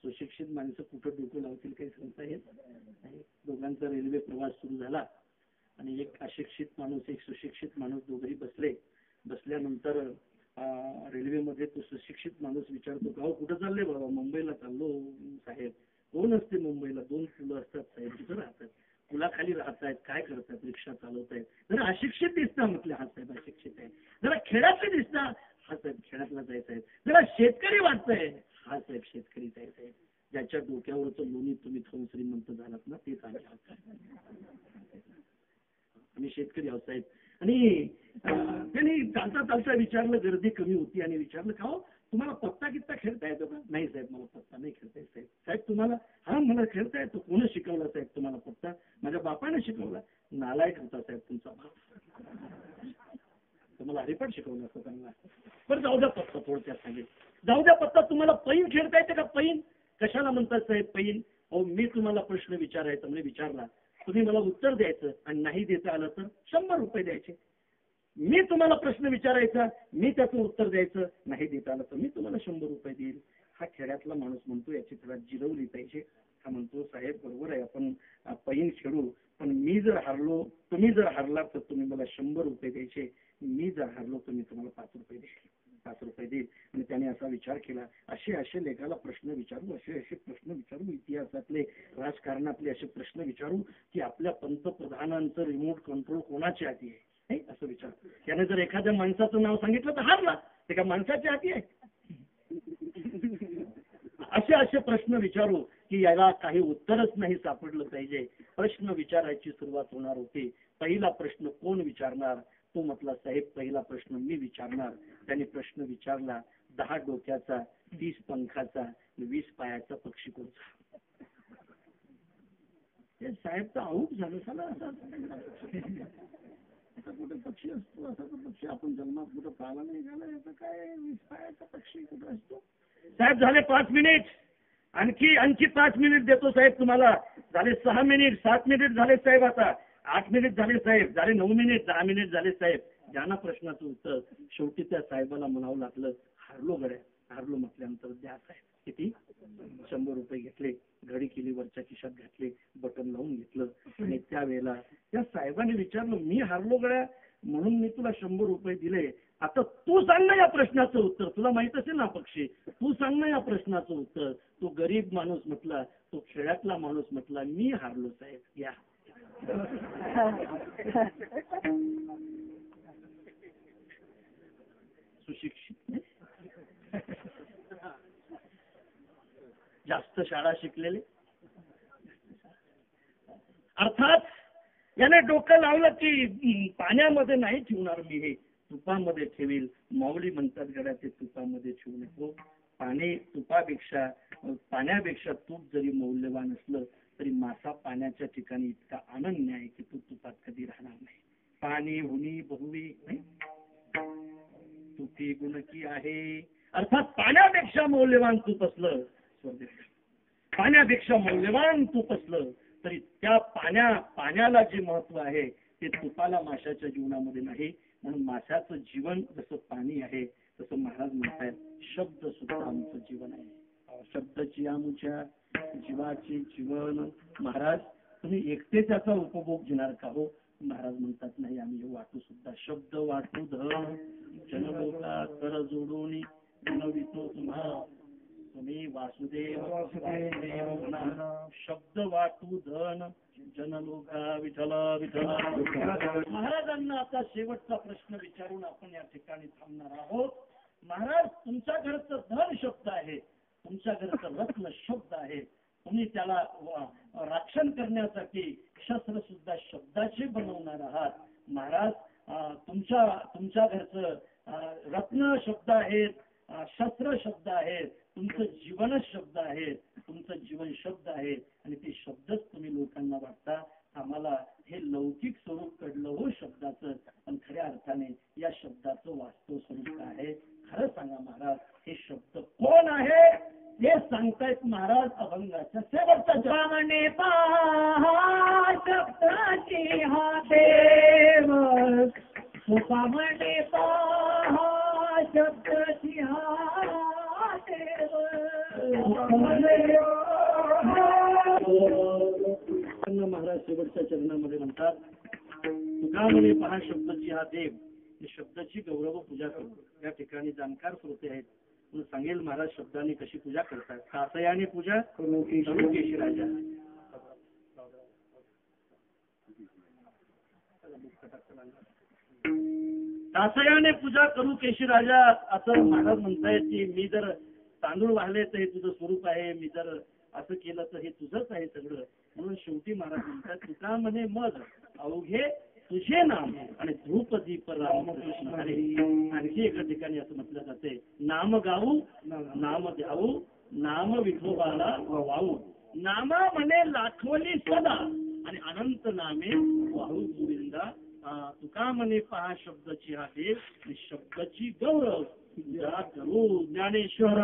सुशिक्षित माणसं कुठं डोकं लावतील काही सांगता येत नाही. दोघांचा रेल्वे प्रवास सुरू झाला आणि एक अशिक्षित माणूस, एक सुशिक्षित माणूस दोघेही बसले. बसल्यानंतर रेल्वेमध्ये तो सुशिक्षित माणूस विचारतो, गाव कुठं चालले बाबा? मुंबईला चाललो साहेब. कोण असते मुंबईला? 2 मुलं असतात साहेब. तिथं राहतात, पुलाखाली राहतायत, काय करतात? रिक्षा चालवतायत. जरा अशिक्षित दिसता म्हटलं, हा साहेब अशिक्षित आहे. जरा खेड्यातले दिसता, हा साहेब खेड्यातला जायचं आहे. जरा शेतकरी वाटतंय, हा साहेब शेतकरी जायचं आहे. ज्याच्या डोक्यावरचं लोणी तुम्ही खाऊन श्रीमंत झालात ना, तेच आम्ही आहोत. आम्ही शेतकरी आहोत साहेब. आणि त्यांनी चालता चालता विचारलं, गर्दी कमी होती, आणि विचारलं, का हो तुम्हाला पत्ता कित्ता खेळता येतो का? नाही साहेब, मला पत्ता नाही खेळता येत साहेब. साहेब तुम्हाला? हा, मला खेळता येतो. कोण शिकवला साहेब तुम्हाला पत्ता? माझ्या बापाने शिकवला. नालायक होता साहेब तुमचा बाप, तुम्हाला हरिपाठ शिकवलं असतं त्यांना. बरं जाऊ द्या पत्ता, थोडक्यात सांगेल. जाऊ द्या पत्ता. तुम्हाला पैन खेळता येते का? पैन कशाला म्हणतात साहेब पैन? हो, मी तुम्हाला प्रश्न विचारायचा म्हणजे विचारला, तुम्ही मला उत्तर द्यायचं, आणि नाही देता आलं तर 100 रुपये द्यायचे. मी तुम्हाला प्रश्न विचारायचा, मी त्याचं उत्तर द्यायचं, नाही देता आलं तर मी तुम्हाला 100 रुपये देईल. हा खेड्यातला माणूस म्हणतो, याची थोडा जिरवली पाहिजे. हा म्हणतो, साहेब बरोबर आहे, आपण पैन खेळू, पण मी जर हारलो, तुम्ही जर हारला तर तुम्ही मला 100 रुपये द्यायचे. मी जर हारलो तर मी तुम्हाला 5 रुपये देईल, 5 रुपये देईल. आणि त्याने असा विचार केला, असे असे लेखाला प्रश्न विचारू, असे असे प्रश्न विचारू, इतिहासातले, राजकारणातले असे प्रश्न विचारू की आपल्या पंतप्रधानांचं रिमोट कंट्रोल कोणाच्या हाती आहे, असं विचार. त्याने जर एखाद्या माणसाचं नाव सांगितलं तर हारला, ते का माणसाच्या हाती आहे? असे असे प्रश्न विचारू की याला काही उत्तरच नाही सापडलं पाहिजे. प्रश्न विचारायची सुरुवात होणार होती. पहिला प्रश्न कोण विचारणार? तो म्हटला, साहेब पहिला प्रश्न मी विचारणार. त्याने प्रश्न विचारला, 10 डोक्याचा, 30 पंखाचा, 20 पायाचा पक्षी कोणता? ते साहेब तर आऊट झालं. साला असा कुठे पक्षी असतो? असा पक्षी आपण जन्मात कुठं पाहायला नाही झाला. याचा काय 20 पायाचा पक्षी कुठं असतो? साहेब झाले 5 मिनिट, आणखी 5 मिनिट देतो साहेब तुम्हाला. झाले 6 मिनिट, 7 मिनिट झाले साहेब, आता 8 मिनिट झाले साहेब, झाले 9 मिनिट, 10 मिनिट झाले साहेब. द्या ना प्रश्नाचं उत्तर. शेवटी त्या साहेबाला म्हणावं लागलं, हारलो गड्या. हारलो म्हटल्यानंतर द्या साहेब. किती? 100 रुपये घेतले, घडी केली, वरच्या खिशात घातले, बटन लावून घेतलं. आणि त्यावेळेला त्या साहेबांनी विचारलं, मी हारलो गड्या म्हणून मी तुला 100 रुपये दिले, आता तू सांग ना या प्रश्नाचं उत्तर. तुला माहित असेल ना पक्षी, तू सांग ना या प्रश्नाचं उत्तर. तो गरीब माणूस म्हटला, तो खेड्यातला माणूस म्हटला, मी हारलो साहेब, या. सुशिक्षित, जास्त शाळा शिकलेले, अर्थात याने डोकं लावलं की पाण्यामध्ये नाही ठेवणार मी, हे तुपामध्ये ठेवील. माऊली म्हणतात, गड्या ते तुपामध्ये ठेवू नको. पाण्यापेक्षा तूप जरी मौल्यवान असलं तरी मासा पाण्याच्या ठिकाणी इतका अनन्य आहे की तू तुपात कधी राहणार नाही. पाणी हुनी बहुवी तुपी गुणकी आहे. अर्थात पाण्यापेक्षा मौल्यवान तूप असलं, पाण्यापेक्षा मौल्यवान तूप असलं तरी त्या पाण्याला जे महत्व आहे ते तुपाला माशाच्या जीवनामध्ये नाही. म्हणून माशाचं जीवन जसं पाणी आहे तसं महाराज म्हणतात, शब्द सुद्धा आमचं जीवन आहे. शब्दाची आमच्या जीवाची जीवन. महाराज तुम्ही एकटे त्याचा उपभोग घेणार का हो? महाराज म्हणतात, नाही, आम्ही वाटू सुद्धा. शब्द वाटू धन जनलोका कर जोडून विनवितो तुम्हा तुम्ही वासुदेव. शब्द वाटू धन जनलोका विठ्ठल विठ्ठल. महाराजांना आता शेवटचा प्रश्न विचारून आपण या ठिकाणी थांबणार आहोत. महाराज, तुमच्या घरचं धन शब्द आहे, तुमच्या घरचं रत्न शब्द आहे. तुम्ही त्याला रक्षण करण्यासाठी शस्त्र सुद्धा शब्दाचे बनवणार आहात. महाराज, तुमच्या घरचं शास्त्र शब्द आहेत, तुमचं जीवन शब्द आहे, तुमचं जीवन शब्द आहे आणि ते शब्दच तुम्ही लोकांना वाटता. आम्हाला हे लौकिक स्वरूप कळलं हो शब्दाचं, पण खऱ्या अर्थाने या शब्दाचं वास्तव स्वरूप काय आहे खरं सांगा महाराज. हे शब्द कोण आहे हे सांगतायत महाराज अभंगाच्या शेवटच्या जगाने पहा शब्दाची हा देव, सुखामणे पहा शब्दाची हा देव. महाराज शेवटच्या चरणामध्ये म्हणतात तुकामणे पहा शब्दाची हा देव. ही शब्दाची गौरव पूजा करतो. या ठिकाणी जाणकार श्रोते आहेत म्हणून सांगेल महाराज शब्दाने कशी पूजा करतात. सासयाने पूजा करू केशी राजा. सासयाने पूजा करू केशी राजा असं महाराज म्हणतायत की मी जर तांदूळ वाहले तर हे तुझं स्वरूप आहे, मी जर असं केलं तर हे तुझंच आहे सगळं. म्हणून शेवटी महाराज म्हणतात तुका म्हणे मग अवघे तुझे नाम आणि धूप दीप रामकृष्ण हरे. आणखी एका ठिकाणी असं म्हटलं जाते नाम गाऊ नाम द्याऊ नाम विठोबाला वाहू. नामा म्हणे लाखवली सदा आणि अनंत नामे वाहू गोविंदा. तुका म्हणे पहा शब्दाची हा देव शब्दाची गौरव पूजा करू ज्ञानेश्वर.